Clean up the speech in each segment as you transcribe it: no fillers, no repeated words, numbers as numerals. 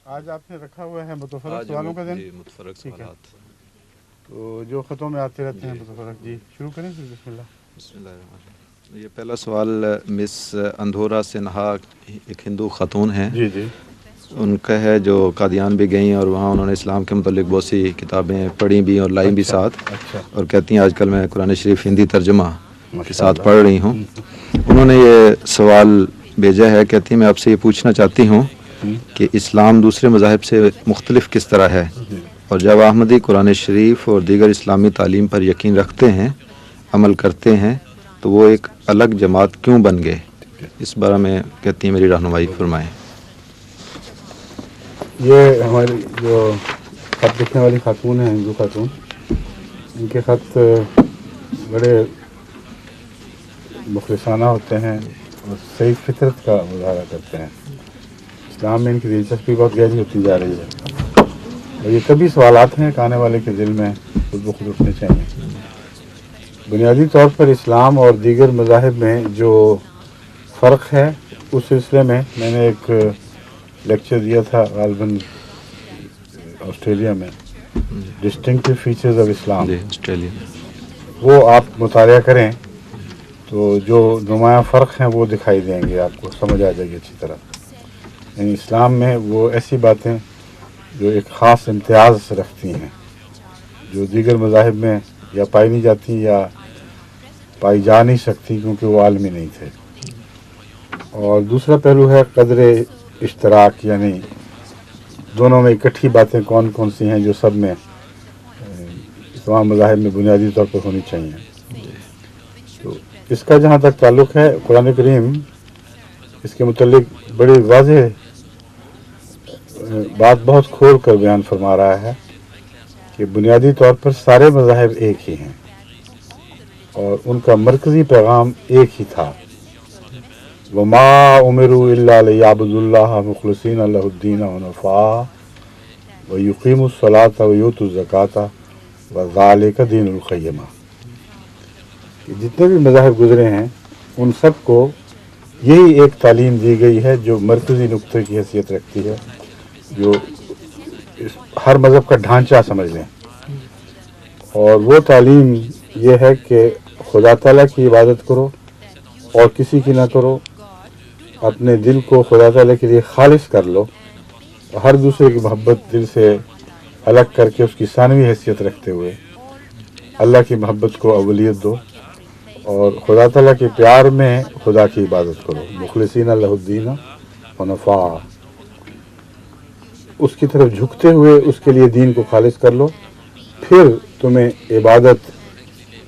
آج آپ نے رکھا ہوا ہے متفرق سوالوں کا دن. جی متفرق سوالات. تو جو خطوں میں آتے رہتے ہیں متفرق. جی شروع کریں پھر. بسم اللہ. بسم اللہ الرحمن الرحیم. یہ پہلا سوال مس اندھورا سنہا ایک ہندو خاتون ہیں. جی جی. ان کا ہے جو قادیان بھی گئیں اور وہاں انہوں نے اسلام کے متعلق بہت سی کتابیں پڑھی بھی اور لائیں بھی ساتھ. اور کہتی ہیں آج کل میں قرآن شریف ہندی ترجمہ کے ساتھ پڑھ رہی ہوں. انہوں نے یہ سوال بھیجا ہے. کہتی ہیں میں آپ سے یہ پوچھنا چاہتی ہوں کہ اسلام دوسرے مذاہب سے مختلف کس طرح ہے، اور جب احمدی قرآن شریف اور دیگر اسلامی تعلیم پر یقین رکھتے ہیں، عمل کرتے ہیں، تو وہ ایک الگ جماعت کیوں بن گئے؟ اس بارے میں کہتی ہیں میری رہنمائی فرمائیں. یہ ہماری جو خط لکھنے والی خاتون ہیں، ہندو خاتون، ان کے خط بڑے مخلصانہ ہوتے ہیں اور صحیح فطرت کا مظاہرہ کرتے ہیں. اسلام میں ان کی دلچسپی بہت گہری ہوتی جا رہی ہے، اور یہ کبھی سوالات ہیں کہ آنے والے کے دل میں خود بخود اٹھنے چاہیے. بنیادی طور پر اسلام اور دیگر مذاہب میں جو فرق ہے، اس سلسلے میں نے ایک لیکچر دیا تھا غالباً آسٹریلیا میں، ڈسٹنکٹیو فیچرز آف اسلام. جی آسٹریلیا. وہ آپ مطالعہ کریں تو جو نمایاں فرق ہیں وہ دکھائی دیں گے، آپ کو سمجھ آ جائے گی اچھی طرح. یعنی اسلام میں وہ ایسی باتیں جو ایک خاص امتیاز رکھتی ہیں، جو دیگر مذاہب میں یا پائی نہیں جاتی یا پائی جا نہیں سکتی، کیونکہ وہ عالمی نہیں تھے. اور دوسرا پہلو ہے قدر اشتراک، یعنی دونوں میں اکٹھی باتیں کون کون سی ہیں جو سب میں تمام مذاہب میں بنیادی طور پر ہونی چاہیے. تو اس کا جہاں تک تعلق ہے، قرآن کریم اس کے متعلق بڑی واضح بات بہت کھول کر بیان فرما رہا ہے کہ بنیادی طور پر سارے مذاہب ایک ہی ہیں، اور ان کا مرکزی پیغام ایک ہی تھا. وَمَا أُمِرُوا إِلَّا لِيَعْبُدُوا اللَّهَ مُخْلِصِينَ لَهُ الدِّينَ حُنَفَاءَ وَيُقِيمُوا الصَّلَاةَ وَيُؤْتُوا الزَّكَاةَ وَذَلِكَ دِينُ الْقَيِّمَةِ. جتنے بھی مذاہب گزرے ہیں ان سب کو یہی ایک تعلیم دی گئی ہے جو مرکزی نقطے کی حیثیت رکھتی ہے، جو ہر مذہب کا ڈھانچہ سمجھ لیں. اور وہ تعلیم یہ ہے کہ خدا تعالیٰ کی عبادت کرو اور کسی کی نہ کرو، اپنے دل کو خدا تعالیٰ کے لیے خالص کر لو، ہر دوسرے کی محبت دل سے الگ کر کے اس کی ثانوی حیثیت رکھتے ہوئے اللہ کی محبت کو اولیت دو، اور خدا تعالیٰ کے پیار میں خدا کی عبادت کرو. مخلصین لہ الدین حنفاء، اس کی طرف جھکتے ہوئے اس کے لیے دین کو خالص کر لو. پھر تمہیں عبادت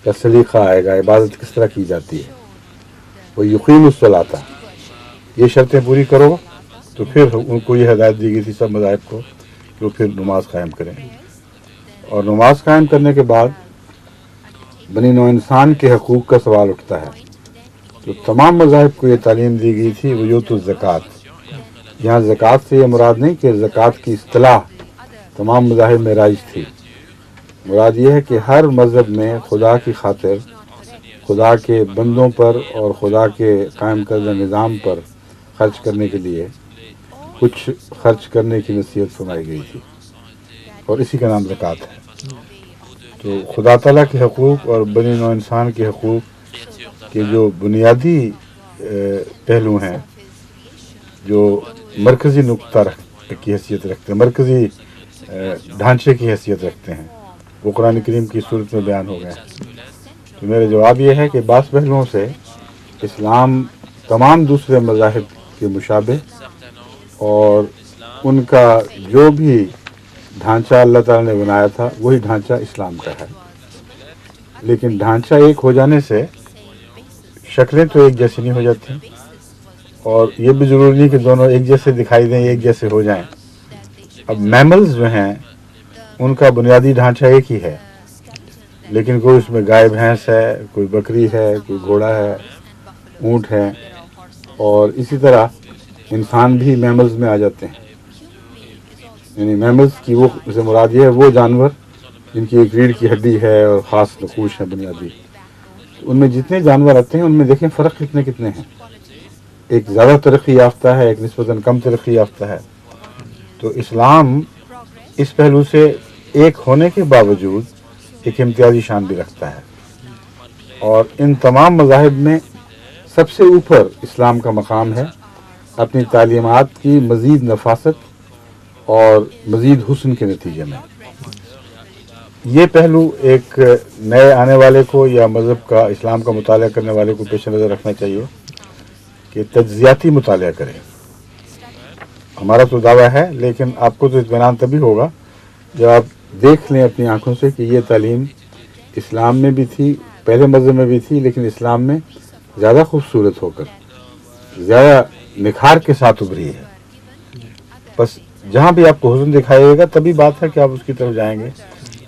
کا سلیقہ آئے گا، عبادت کس طرح کی جاتی ہے. وہ یقیم الصلاۃ، یہ شرطیں پوری کرو تو پھر ان کو یہ ہدایت دی گئی تھی سب مذاہب کو کہ وہ پھر نماز قائم کریں. اور نماز قائم کرنے کے بعد بنی نوع انسان کے حقوق کا سوال اٹھتا ہے. تو تمام مذاہب کو یہ تعلیم دی گئی تھی ویوت الزکوٰۃ. یہاں زکوٰۃ سے یہ مراد نہیں کہ زکوٰۃ کی اصطلاح تمام مذاہب میں رائج تھی، مراد یہ ہے کہ ہر مذہب میں خدا کی خاطر، خدا کے بندوں پر اور خدا کے قائم کردہ نظام پر خرچ کرنے کے لیے کچھ خرچ کرنے کی نصیحت فرمائی گئی تھی، اور اسی کا نام زکوٰۃ ہے. تو خدا تعالیٰ کے حقوق اور بنی نوع انسان کے حقوق کے جو بنیادی پہلو ہیں، جو مرکزی نقطہ کی حیثیت رکھتے ہیں، مرکزی ڈھانچے کی حیثیت رکھتے ہیں، وہ قرآن کریم کی صورت میں بیان ہو گئے ہیں. تو میرا جواب یہ ہے کہ بعض پہلوؤں سے اسلام تمام دوسرے مذاہب کے مشابہ، اور ان کا جو بھی ڈھانچہ اللہ تعالیٰ نے بنایا تھا وہی ڈھانچہ اسلام کا ہے. لیکن ڈھانچہ ایک ہو جانے سے شکلیں تو ایک جیسی نہیں ہو جاتی، اور یہ بھی ضروری نہیں کہ دونوں ایک جیسے دکھائی دیں، ایک جیسے ہو جائیں. اب میملز جو ہیں ان کا بنیادی ڈھانچہ ایک ہی ہے، لیکن کوئی اس میں گائے بھینس ہے، کوئی بکری ہے، کوئی گھوڑا ہے، اونٹ ہے، اور اسی طرح انسان بھی میملز میں آ جاتے ہیں. یعنی میملز کی وہ سے مراد یہ ہے وہ جانور جن کی ایک ریڑھ کی ہڈی ہے اور خاص نقوش ہے بنیادی. ان میں جتنے جانور آتے ہیں ان میں دیکھیں فرق کتنے ہیں. ایک زیادہ ترقی یافتہ ہے، ایک نسبتاً کم ترقی یافتہ ہے. تو اسلام اس پہلو سے ایک ہونے کے باوجود ایک امتیازی شان بھی رکھتا ہے، اور ان تمام مذاہب میں سب سے اوپر اسلام کا مقام ہے اپنی تعلیمات کی مزید نفاست اور مزید حسن کے نتیجے میں۔ یہ پہلو ایک نئے آنے والے کو یا مذہب کا، اسلام کا مطالعہ کرنے والے کو پیش نظر رکھنا چاہیے کہ تجزیاتی مطالعہ کریں۔ ہمارا تو دعویٰ ہے، لیکن آپ کو تو اطمینان تبھی ہوگا جب آپ دیکھ لیں اپنی آنکھوں سے کہ یہ تعلیم اسلام میں بھی تھی، پہلے مذہب میں بھی تھی، لیکن اسلام میں زیادہ خوبصورت ہو کر، زیادہ نکھار کے ساتھ ابھری ہے۔ بس جہاں بھی آپ کو حسن دکھائے گا تبھی بات ہے کہ آپ اس کی طرف جائیں گے،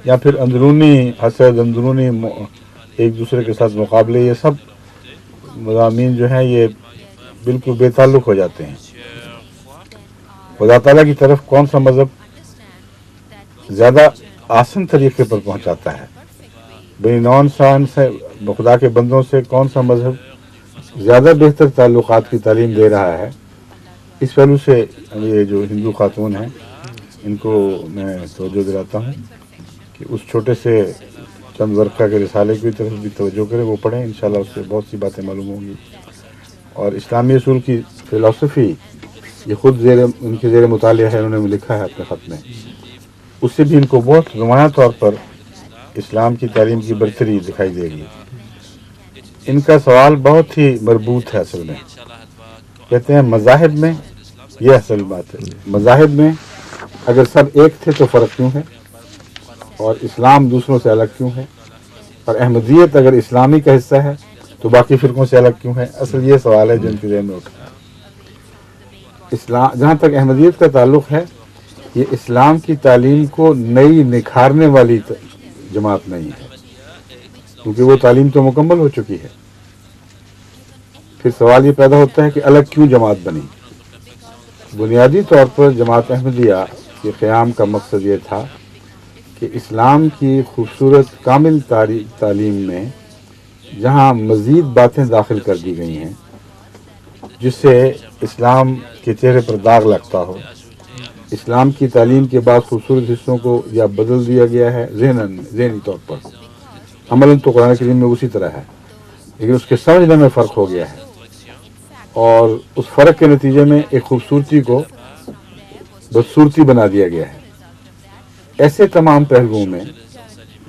یا پھر اندرونی حسد، اندرونی ایک دوسرے کے ساتھ مقابلے، یہ سب مضامین جو ہیں یہ بالکل بے تعلق ہو جاتے ہیں۔ خدا تعالیٰ کی طرف کون سا مذہب زیادہ آسان طریقے پر پہنچاتا ہے، بنی نوع انسان سے، خدا کے بندوں سے کون سا مذہب زیادہ بہتر تعلقات کی تعلیم دے رہا ہے، اس پہلو سے یہ جو ہندو خاتون ہیں ان کو میں توجہ دلاتا ہوں کہ اس چھوٹے سے چند ورقہ کے رسالے کی طرف بھی توجہ کریں، وہ پڑھیں، انشاءاللہ اس سے بہت سی باتیں معلوم ہوں گی۔ اور اسلامی اصول کی فلسفی یہ خود ان کے زیر مطالعہ ہے، انہوں نے لکھا ہے اپنے خط میں، اس سے بھی ان کو بہت نمایاں طور پر اسلام کی تعلیم کی برتری دکھائی دے گی۔ ان کا سوال بہت ہی مربوط ہے اصل میں، کہتے ہیں مذاہب میں، یہ اصل بات ہے، مذاہب میں اگر سب ایک تھے تو فرق کیوں ہے، اور اسلام دوسروں سے الگ کیوں ہے، اور احمدیت اگر اسلامی کا حصہ ہے تو باقی فرقوں سے الگ کیوں ہے؟ اصل یہ سوال ہے جو ان کے ذہن میں اٹھا ہے۔ اسلام، جہاں تک احمدیت کا تعلق ہے، یہ اسلام کی تعلیم کو نئی نکھارنے والی جماعت نہیں ہے، کیونکہ وہ تعلیم تو مکمل ہو چکی ہے۔ پھر سوال یہ پیدا ہوتا ہے کہ الگ کیوں جماعت بنی؟ بنیادی طور پر جماعت احمدیہ کے قیام کا مقصد یہ تھا کہ اسلام کی خوبصورت کامل تعلیم میں جہاں مزید باتیں داخل کر دی گئی ہیں جس سے اسلام کے چہرے پر داغ لگتا ہو، اسلام کی تعلیم کے بعد خوبصورت حصوں کو یا بدل دیا گیا ہے ذہنی طور پر، عملاً تو قرآن کریم میں اسی طرح ہے، لیکن اس کے سمجھنے میں فرق ہو گیا ہے، اور اس فرق کے نتیجے میں ایک خوبصورتی کو بدصورتی بنا دیا گیا ہے۔ ایسے تمام پہلوؤں میں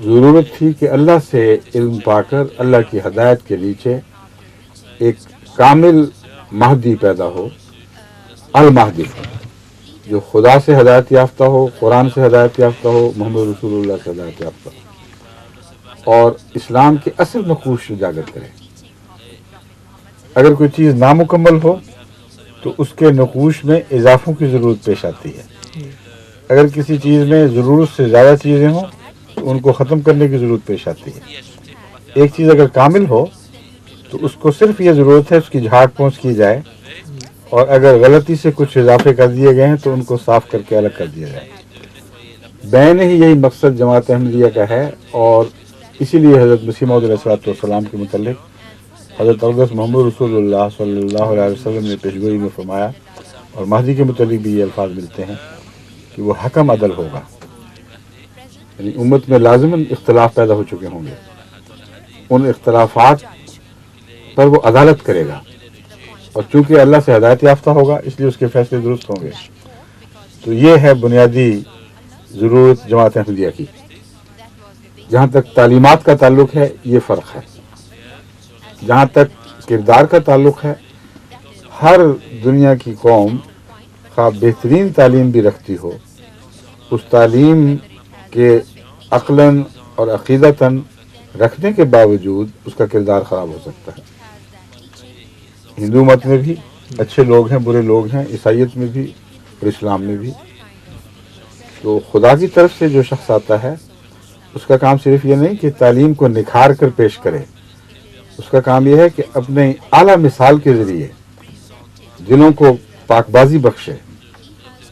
ضرورت تھی کہ اللہ سے علم پا کر اللہ کی ہدایت کے نیچے ایک کامل مہدی پیدا ہو، المہدی، جو خدا سے ہدایت یافتہ ہو، قرآن سے ہدایت یافتہ ہو، محمد رسول اللہ سے ہدایت یافتہ ہو، اور اسلام کے اصل نقوش اجاگر کرے۔ اگر کوئی چیز نامکمل ہو تو اس کے نقوش میں اضافوں کی ضرورت پیش آتی ہے، اگر کسی چیز میں ضرورت سے زیادہ چیزیں ہوں تو ان کو ختم کرنے کی ضرورت پیش آتی ہے۔ ایک چیز اگر کامل ہو تو اس کو صرف یہ ضرورت ہے اس کی جھاڑ پونچھ کی جائے، اور اگر غلطی سے کچھ اضافے کر دیے گئے ہیں تو ان کو صاف کر کے الگ کر دیا جائے۔ بین ہی یہی مقصد جماعت احمدیہ کا ہے، اور اسی لیے حضرت مسیح موعود علیہ السلام کے متعلق حضرت اقدس محمد رسول اللہ صلی اللہ علیہ وسلم نے پیشگوئی میں فرمایا، اور مہدی کے متعلق بھی یہ الفاظ ملتے ہیں کہ وہ حکم عدل ہوگا، یعنی امت میں لازماً اختلاف پیدا ہو چکے ہوں گے، ان اختلافات پر وہ عدالت کرے گا، اور چونکہ اللہ سے ہدایت یافتہ ہوگا اس لیے اس کے فیصلے درست ہوں گے۔ تو یہ ہے بنیادی ضرورت جماعت احمدیہ کی۔ جہاں تک تعلیمات کا تعلق ہے یہ فرق ہے، جہاں تک کردار کا تعلق ہے، ہر دنیا کی قوم خواہ بہترین تعلیم بھی رکھتی ہو، اس تعلیم کے عقلاً اور عقیدتاً رکھنے کے باوجود اس کا کردار خراب ہو سکتا ہے۔ ہندو مت میں بھی اچھے لوگ ہیں، برے لوگ ہیں، عیسائیت میں بھی اور اسلام میں بھی۔ تو خدا کی طرف سے جو شخص آتا ہے اس کا کام صرف یہ نہیں کہ تعلیم کو نکھار کر پیش کرے، اس کا کام یہ ہے کہ اپنے اعلیٰ مثال کے ذریعے دلوں کو پاک بازی بخشے،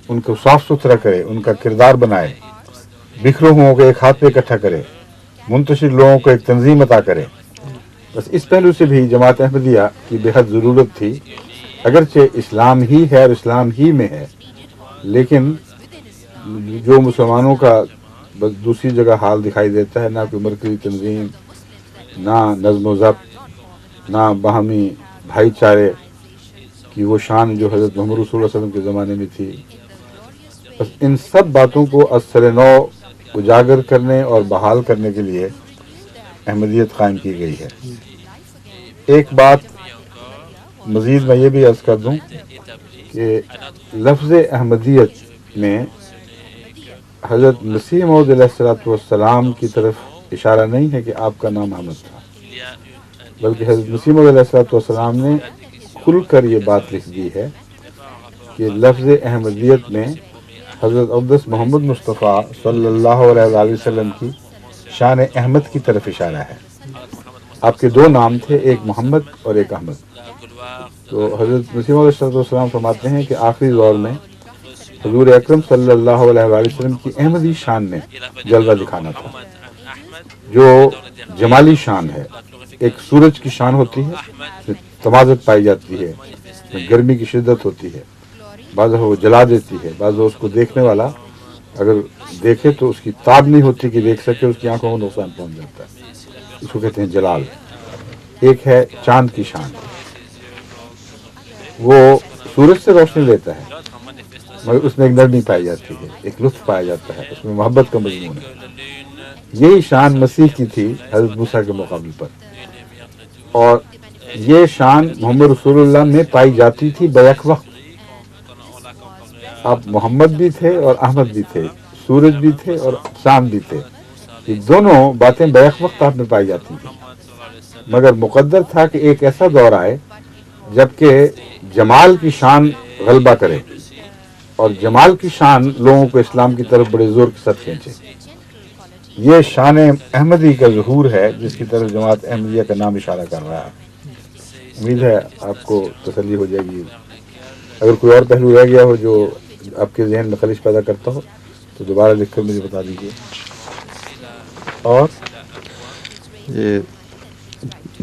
ان کو صاف ستھرا کرے، ان کا کردار بنائے، بکھرے ہوں کو ایک ہاتھ پہ اکٹھا کرے، منتشر لوگوں کو ایک تنظیم عطا کرے۔ بس اس پہلو سے بھی جماعت احمدیہ کی بے حد ضرورت تھی، اگرچہ اسلام ہی ہے اور اسلام ہی میں ہے، لیکن جو مسلمانوں کا بس دوسری جگہ حال دکھائی دیتا ہے، نہ کوئی مرکزی تنظیم، نہ نظم و ضبط، نہ باہمی بھائی چارے کی وہ شان جو حضرت محمد رسول اللہ علیہ وسلم کے زمانے میں تھی. بس ان سب باتوں کو از سر نو اجاگر کرنے اور بحال کرنے کے لیے احمدیت قائم کی گئی ہے. ایک بات مزید میں یہ بھی عرض کر دوں کہ لفظ احمدیت میں حضرت مسیح موعود علیہ السلام کی طرف اشارہ نہیں ہے کہ آپ کا نام احمد تھا، بلکہ حضرت مسیح موعود علیہ السلام نے کھل کر یہ بات لکھ دی ہے کہ لفظ احمدیت میں حضرت اقدس محمد مصطفیٰ صلی اللہ علیہ وآلہ وسلم کی شان احمد کی طرف اشارہ ہے. آپ کے دو نام تھے، ایک محمد اور ایک احمد. تو حضرت مسیح موعود علیہ السلام فرماتے ہیں کہ آخری دور میں حضور اکرم صلی اللہ علیہ وآلہ وسلم کی احمدی شان نے جلوہ دکھانا تھا، جو جمالی شان ہے. ایک سورج کی شان ہوتی ہے، اس میں تمازت پائی جاتی ہے، اس میں گرمی کی شدت ہوتی ہے، بعض وہ جلا دیتی ہے، بعض اس کو دیکھنے والا اگر دیکھے تو اس کی تاب نہیں ہوتی کہ دیکھ سکے، اس کی آنکھوں کو نقصان پہنچ جاتا ہے. اس کو کہتے ہیں جلال. ایک ہے چاند کی شان، وہ سورج سے روشنی لیتا ہے مگر اس میں ایک نرمی پائی جاتی ہے، ایک لطف پایا جاتا ہے، اس میں محبت کا مضمون ہے. یہی شان مسیح کی تھی حضرت موسیٰ کے مقابل پر، اور یہ شان محمد رسول اللہ میں پائی جاتی تھی بیک وقت. آپ محمد بھی تھے اور احمد بھی تھے، سورج بھی تھے اور چاند بھی تھے. یہ دونوں باتیں بیک وقت آپ میں پائی جاتی تھیں، مگر مقدر تھا کہ ایک ایسا دور آئے جبکہ جمال کی شان غلبہ کرے اور جمال کی شان لوگوں کو اسلام کی طرف بڑے زور کے ساتھ کھینچے. یہ شان احمدی کا ظہور ہے جس کی طرف جماعت احمدیہ کا نام اشارہ کر رہا ہے. امید ہے آپ کو تسلی ہو جائے گی. اگر کوئی اور پہلو رہ گیا ہو جو آپ کے ذہن میں خلش پیدا کرتا ہو تو دوبارہ لکھ کر مجھے بتا دیجیے. اور یہ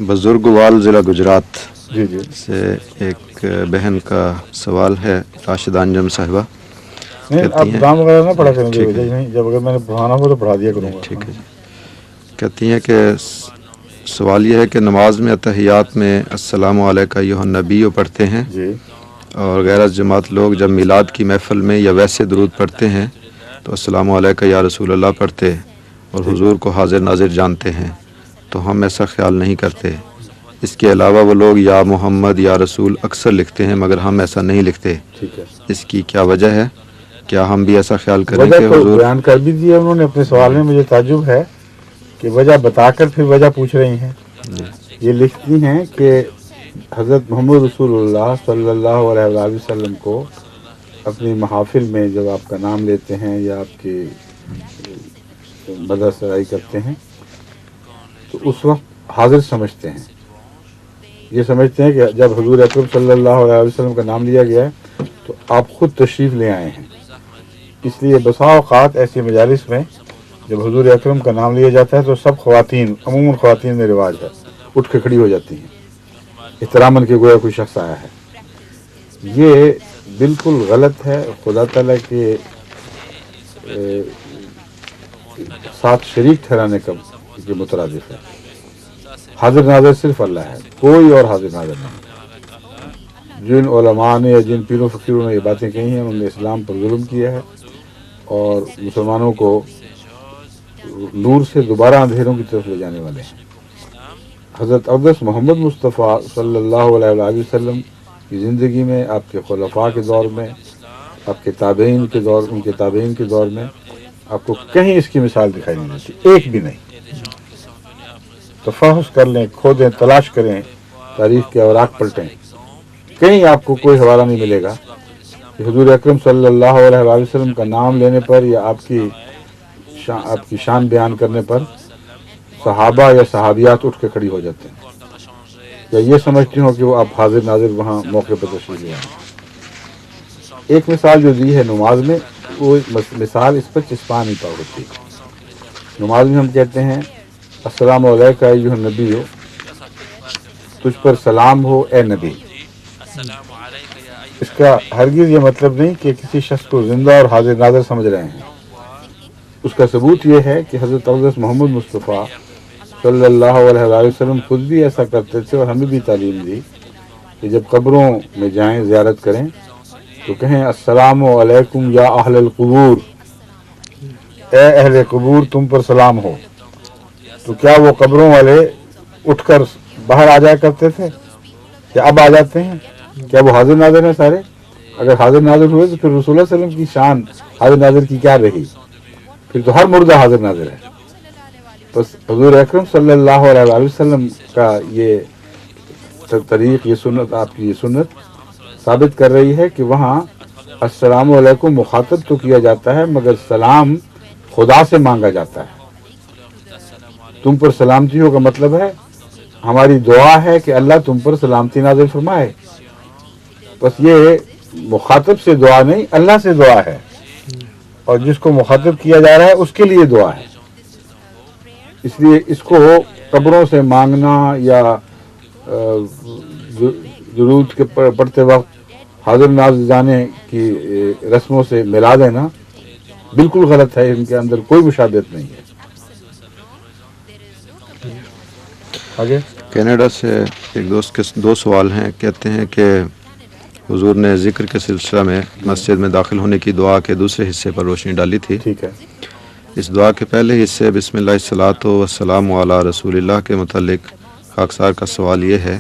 بزرگوال ضلع گجرات جی جی سے ایک بہن کا سوال ہے، راشدہ انجم صاحبہ. نہیں، آپ نام وغیرہ نہ پڑھا کریں گے، نہیں، جب اگر میں نے پڑھانا ہو تو پڑھا دیا کروں گا. ٹھیک ہے جی. کہتی ہیں کہ سوال یہ ہے کہ نماز میں اتحیات میں السلام علیکہ ایھا النبی پڑھتے ہیں، جی اور غیر از جماعت لوگ جب میلاد کی محفل میں یا ویسے درود پڑھتے ہیں تو السلام علیکہ یا رسول اللہ پڑھتے اور حضور کو حاضر ناظر جانتے ہیں، تو ہم ایسا خیال نہیں کرتے. اس کے علاوہ وہ لوگ یا محمد یا رسول اکثر لکھتے ہیں مگر ہم ایسا نہیں لکھتے. ٹھیک ہے. اس کی کیا وجہ ہے؟ کیا ہم بھی ایسا خیال کریں وجہ کہ تو حضور بیان کر بھی دیا انہوں نے اپنے سوال میں. مجھے تعجب ہے کہ وجہ بتا کر پھر وجہ پوچھ رہی ہیں. یہ لکھتی ہیں کہ حضرت محمد رسول اللہ صلی اللہ علیہ وآلہ وسلم کو اپنی محافل میں جب آپ کا نام لیتے ہیں یا آپ کی مدح سرائی کرتے ہیں تو اس وقت حاضر سمجھتے ہیں. یہ سمجھتے ہیں کہ جب حضور اکرم صلی اللہ علیہ وسلم کا نام لیا گیا ہے تو آپ خود تشریف لے آئے ہیں. اس لیے بسا اوقات ایسی مجالس میں جب حضور اکرم کا نام لیا جاتا ہے تو سب خواتین، عموماً خواتین میں رواج ہے، اٹھ کے کھڑی ہو جاتی ہیں احتراماً کہ گویا کوئی شخص آیا ہے. یہ بالکل غلط ہے، خدا تعالیٰ کے ساتھ شریک ٹھہرانے کا یہ مترادف ہے. حاضر ناظر صرف اللہ ہے، کوئی اور حاضر ناظر نہیں. جن علماء نے یا جن پیروں فقیروں نے یہ باتیں کہی ہیں انہوں نے اسلام پر ظلم کیا ہے اور مسلمانوں کو نور سے دوبارہ اندھیروں کی طرف لے جانے والے ہیں. حضرت اقدس محمد مصطفیٰ صلی اللہ علیہ وآلہ وسلم کی زندگی میں، آپ کے خلفاء کے دور میں، آپ کے تابعین کے دور، ان کے تابعین کے دور میں آپ کو کہیں اس کی مثال دکھائی نہیں دیتی، ایک بھی نہیں. تفحص کر لیں، کھودیں، تلاش کریں، تاریخ کے اوراق پلٹیں، کہیں آپ کو کوئی حوالہ نہیں ملے گا کہ حضور اکرم صلی اللہ علیہ وآلہ وسلم کا نام لینے پر یا آپ کی شان بیان کرنے پر صحابہ یا صحابیات اٹھ کے کھڑی ہو جاتے ہیں یا یہ سمجھتی ہوں کہ وہ آپ حاضر ناظر وہاں موقع پر تشریف لے آئیں. ایک مثال جو دی ہے نماز میں، وہ مثال اس پر چسپاں نہیں پا ہوتی. نماز میں ہم کہتے ہیں السلام علیکہ ایھا النبی، تجھ پر سلام ہو اے نبی. اس کا ہرگز یہ مطلب نہیں کہ کسی شخص کو زندہ اور حاضر ناظر سمجھ رہے ہیں. اس کا ثبوت یہ ہے کہ حضرت اقدس محمد مصطفیٰ صلی اللہ علیہ وآلہ وسلم خود بھی ایسا کرتے تھے اور ہمیں بھی تعلیم دی کہ جب قبروں میں جائیں زیارت کریں تو کہیں السلام علیکم یا اہل القبور، اے اہل قبور تم پر سلام ہو. تو کیا وہ قبروں والے اٹھ کر باہر آ جایا کرتے تھے یا اب آ جاتے ہیں؟ کیا وہ حاضر ناظر ہیں سارے؟ اگر حاضر ناظر ہوئے تو پھر رسول اللہ صلی اللہ علیہ وسلم کی شان حاضر ناظر کی کیا رہی؟ پھر تو ہر مردہ حاضر ناظر ہے. بس حضور اکرم صلی اللہ علیہ وآلہ وسلم کا یہ طریق، یہ سنت، آپ کی یہ سنت ثابت کر رہی ہے کہ وہاں السلام علیکم مخاطب تو کیا جاتا ہے مگر سلام خدا سے مانگا جاتا ہے. تم پر سلامتی ہو کا مطلب ہے ہماری دعا ہے کہ اللہ تم پر سلامتی نازل فرمائے. بس یہ مخاطب سے دعا نہیں، اللہ سے دعا ہے، اور جس کو مخاطب کیا جا رہا ہے اس کے لیے دعا ہے. اس لیے اس کو قبروں سے مانگنا یا درود کے پڑھتے وقت حاضر ناظر جانے کی رسموں سے ملا دینا بالکل غلط ہے. ان کے اندر کوئی مشابہت نہیں ہے. آگے کینیڈا سے ایک دوست کے دو سوال ہیں. کہتے ہیں کہ حضور نے ذکر کے سلسلہ میں مسجد میں داخل ہونے کی دعا کے دوسرے حصے پر روشنی ڈالی تھی. ٹھیک ہے. اس دعا کے پہلے حصے بسم اللہ الصلاۃ والسلام علی رسول اللہ کے متعلق خاکسار کا سوال یہ ہے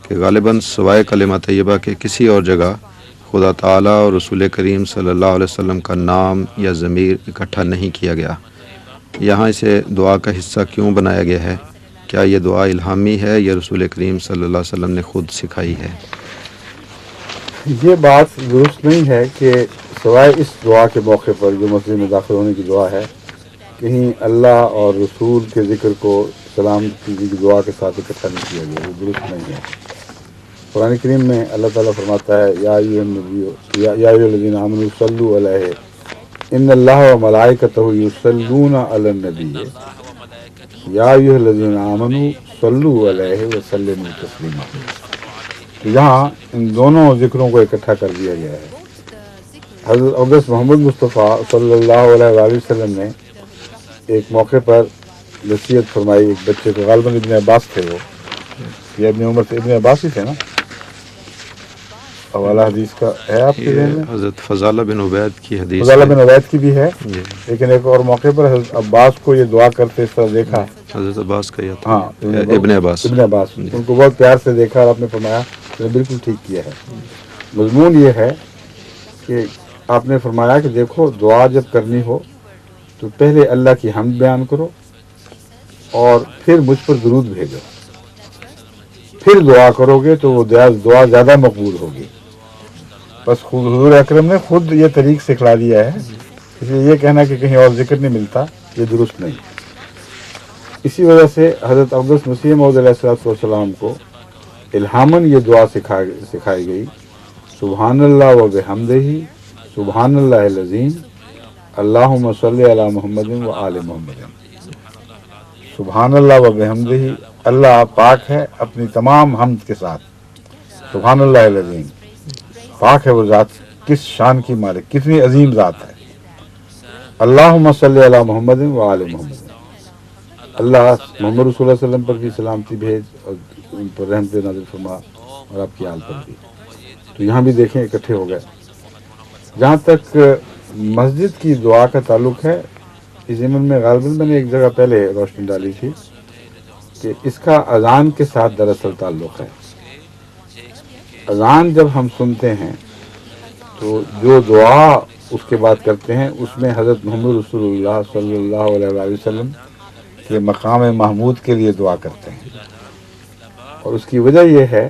کہ غالباً سوائے کلمہ طیبہ کے کسی اور جگہ خدا تعالیٰ اور رسول کریم صلی اللہ علیہ وسلم کا نام یا ضمیر اکٹھا نہیں کیا گیا. یہاں اسے دعا کا حصہ کیوں بنایا گیا ہے؟ کیا یہ دعا الہامی ہے یا رسول کریم صلی اللہ علیہ وسلم نے خود سکھائی ہے؟ یہ بات درست نہیں ہے کہ سوائے اس دعا کے موقع پر جو مسجد میں داخل ہونے کی دعا ہے کہیں اللہ اور رسول کے ذکر کو سلام کی دعا کے ساتھ اکٹھا نہیں کیا گیا. یہ درست نہیں ہے. قرآن کریم میں اللہ تعالیٰ فرماتا ہے یا ایھا الذین آمنوا صلوا علیہ ان اللہ و ملائکتہ یصلون علی النبی یا ایھا الذین آمنوا صلوا علیہ وسلموا تسلیما. یہاں ان دونوں ذکروں کو اکٹھا کر دیا گیا ہے. حضرت اقدس محمد مصطفیٰ صلی اللہ علیہ وآلہ وسلم نے ایک موقع پر نصیحت فرمائی ایک بچے کو. غالباً ابن عباس تھے، وہ یہ اپنی عمر سے ابن عباس ہی تھے نا. حوالہ حدیث کا ہے آپ کے ذہن میں؟ حضرت فضالہ بن عبید کی حدیث، فضالہ بن عبید کی بھی ہے. جی. لیکن ایک اور موقع پر حضرت عباس کو یہ دعا کرتے اس طرح دیکھا. حضرت عباس کا یہ تھا. ہاں ابن عباس. ان کو بہت پیار سے دیکھا اور آپ نے فرمایا کہ بالکل ٹھیک کیا ہے. مضمون یہ ہے کہ آپ نے فرمایا کہ دیکھو دعا جب کرنی ہو تو پہلے اللہ کی حمد بیان کرو اور پھر مجھ پر درود بھیجو. پھر دعا کرو گے تو وہ دعا زیادہ مقبول ہوگی. بس حضور اکرم نے خود یہ طریق سکھلا دیا ہے. اس لیے یہ کہنا کہ کہیں اور ذکر نہیں ملتا یہ درست نہیں. اسی وجہ سے حضرت اقدس مسیح موعود علیہ الصلوۃ والسلام کو الہاماً یہ دعا سکھائی گئی. سبحان اللہ و بحمدہ سبحان اللہ العظیم اللہم صلی علی محمد و آل محمد. سبحان اللہ و بحمدہ، اللہ پاک ہے اپنی تمام حمد کے ساتھ. سبحان اللہ العظیم، پاک ہے وہ ذات، کس شان کی مالک، کتنی عظیم ذات ہے. اللہم صلی علی محمد و آل محمد، اللہ محمد رسول اللہ صلی اللہ علیہ وسلم پر بھی سلامتی بھیج اور ان پر رحمت نازل فرما اور آپ کی آل پر بھی. تو یہاں بھی دیکھیں اکٹھے ہو گئے. جہاں تک مسجد کی دعا کا تعلق ہے، اس ضمن میں غالباً میں نے ایک جگہ پہلے روشنی ڈالی تھی کہ اس کا اذان کے ساتھ دراصل تعلق ہے. اذان جب ہم سنتے ہیں تو جو دعا اس کے بعد کرتے ہیں اس میں حضرت محمد رسول اللہ صلی اللہ علیہ وآلہ وسلم کے مقام محمود کے لیے دعا کرتے ہیں. اور اس کی وجہ یہ ہے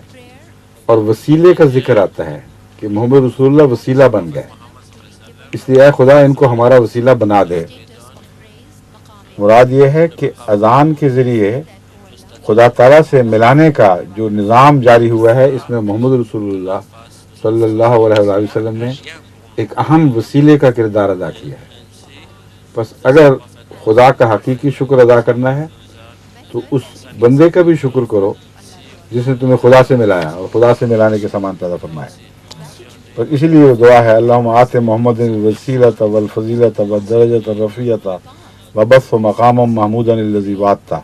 اور وسیلے کا ذکر آتا ہے کہ محمد رسول اللہ وسیلہ بن گئے، اس لیے اے خدا ان کو ہمارا وسیلہ بنا دے. مراد یہ ہے کہ اذان کے ذریعے خدا تعالیٰ سے ملانے کا جو نظام جاری ہوا ہے اس میں محمد رسول اللہ صلی اللہ علیہ وآلہ وسلم نے ایک اہم وسیلے کا کردار ادا کیا ہے. بس اگر خدا کا حقیقی شکر ادا کرنا ہے تو اس بندے کا بھی شکر کرو جس نے تمہیں خدا سے ملایا اور خدا سے ملانے کے سامان پیدا فرمایا. اور اسی لیے وہ دعا ہے اللہم آت محمد الوسیلۃ والفضیلۃ والدرجۃ الرفیعۃ وبث مقاما محمودا الذی وعدتہ۔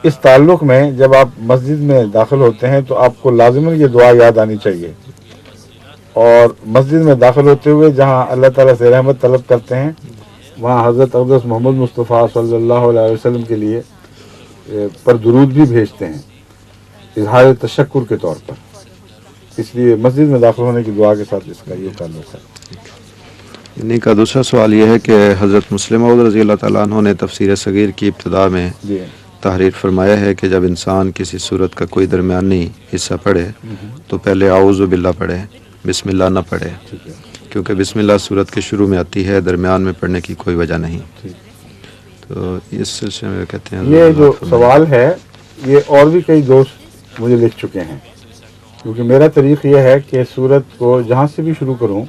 اس تعلق میں جب آپ مسجد میں داخل ہوتے ہیں تو آپ کو لازماً یہ دعا یاد آنی چاہیے، اور مسجد میں داخل ہوتے ہوئے جہاں اللہ تعالیٰ سے رحمت طلب کرتے ہیں وہاں حضرت اقدس محمد مصطفیٰ صلی اللہ علیہ وسلم کے لیے پر درود بھی بھیجتے ہیں اظہار تشکر کے طور پر۔ اس لیے مسجد میں داخل ہونے کی دعا کے ساتھ اس کا یہ تعلق ہے۔ انہیں کا دوسرا سوال یہ ہے کہ حضرت مسلم موعود رضی اللہ تعالیٰ عنہ نے تفسیر صغیر کی ابتدا میں جی تحریر فرمایا ہے کہ جب انسان کسی صورت کا کوئی درمیانی حصہ پڑھے تو پہلے اعوذ باللہ پڑھے، بسم اللہ نہ پڑھے، ٹھیک ہے، کیونکہ بسم اللہ صورت کے شروع میں آتی ہے، درمیان میں پڑھنے کی کوئی وجہ نہیں۔ ٹھیک۔ تو اس سلسلے میں کہتے ہیں یہ جو سوال ہے یہ اور بھی کئی دوست مجھے لکھ چکے ہیں، کیونکہ میرا طریق یہ ہے کہ سورت کو جہاں سے بھی شروع کروں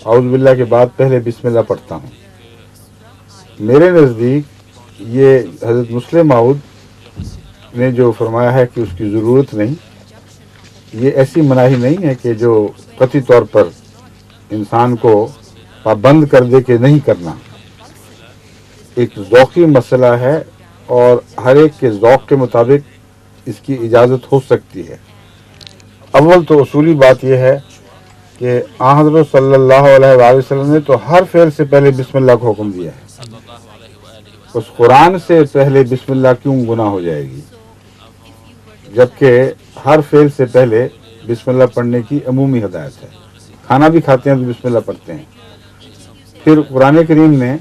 اعوذ باللہ کے بعد پہلے بسم اللہ پڑھتا ہوں۔ میرے نزدیک یہ حضرت مسلم موعود نے جو فرمایا ہے کہ اس کی ضرورت نہیں، یہ ایسی مناہی نہیں ہے کہ جو قطعی طور پر انسان کو پابند کر دے کہ نہیں کرنا۔ ایک ذوقی مسئلہ ہے اور ہر ایک کے ذوق کے مطابق اس کی اجازت ہو سکتی ہے۔ اول تو اصولی بات یہ ہے کہ آن حضرت صلی اللہ علیہ وآلہ وسلم نے تو ہر فعل سے پہلے بسم اللہ کو حکم دیا ہے۔ اس قرآن سے پہلے بسم اللہ کیوں گناہ ہو جائے گی، جبکہ ہر فعل سے پہلے بسم اللہ پڑھنے کی عمومی ہدایت ہے۔ کھانا بھی کھاتے ہیں تو بسم اللہ پڑھتے ہیں۔ پھر قرآن کریم نے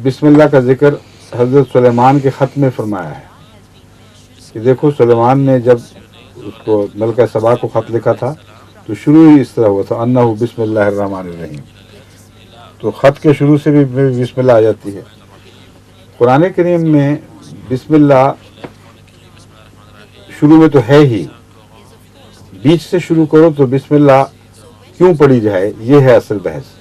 بسم اللہ کا ذکر حضرت سلیمان کے خط میں فرمایا ہے کہ دیکھو سلیمان نے جب اس کو ملکہ سبا کو خط لکھا تھا تو شروع ہی اس طرح ہوا تھا انہ بسم اللہ الرحمن الرحیم، تو خط کے شروع سے بھی بسم اللہ آ جاتی ہے۔ قرآن کریم میں بسم اللہ شروع میں تو ہے ہی، بیچ سے شروع کرو تو بسم اللہ کیوں پڑھی جائے، یہ ہے اصل بحث۔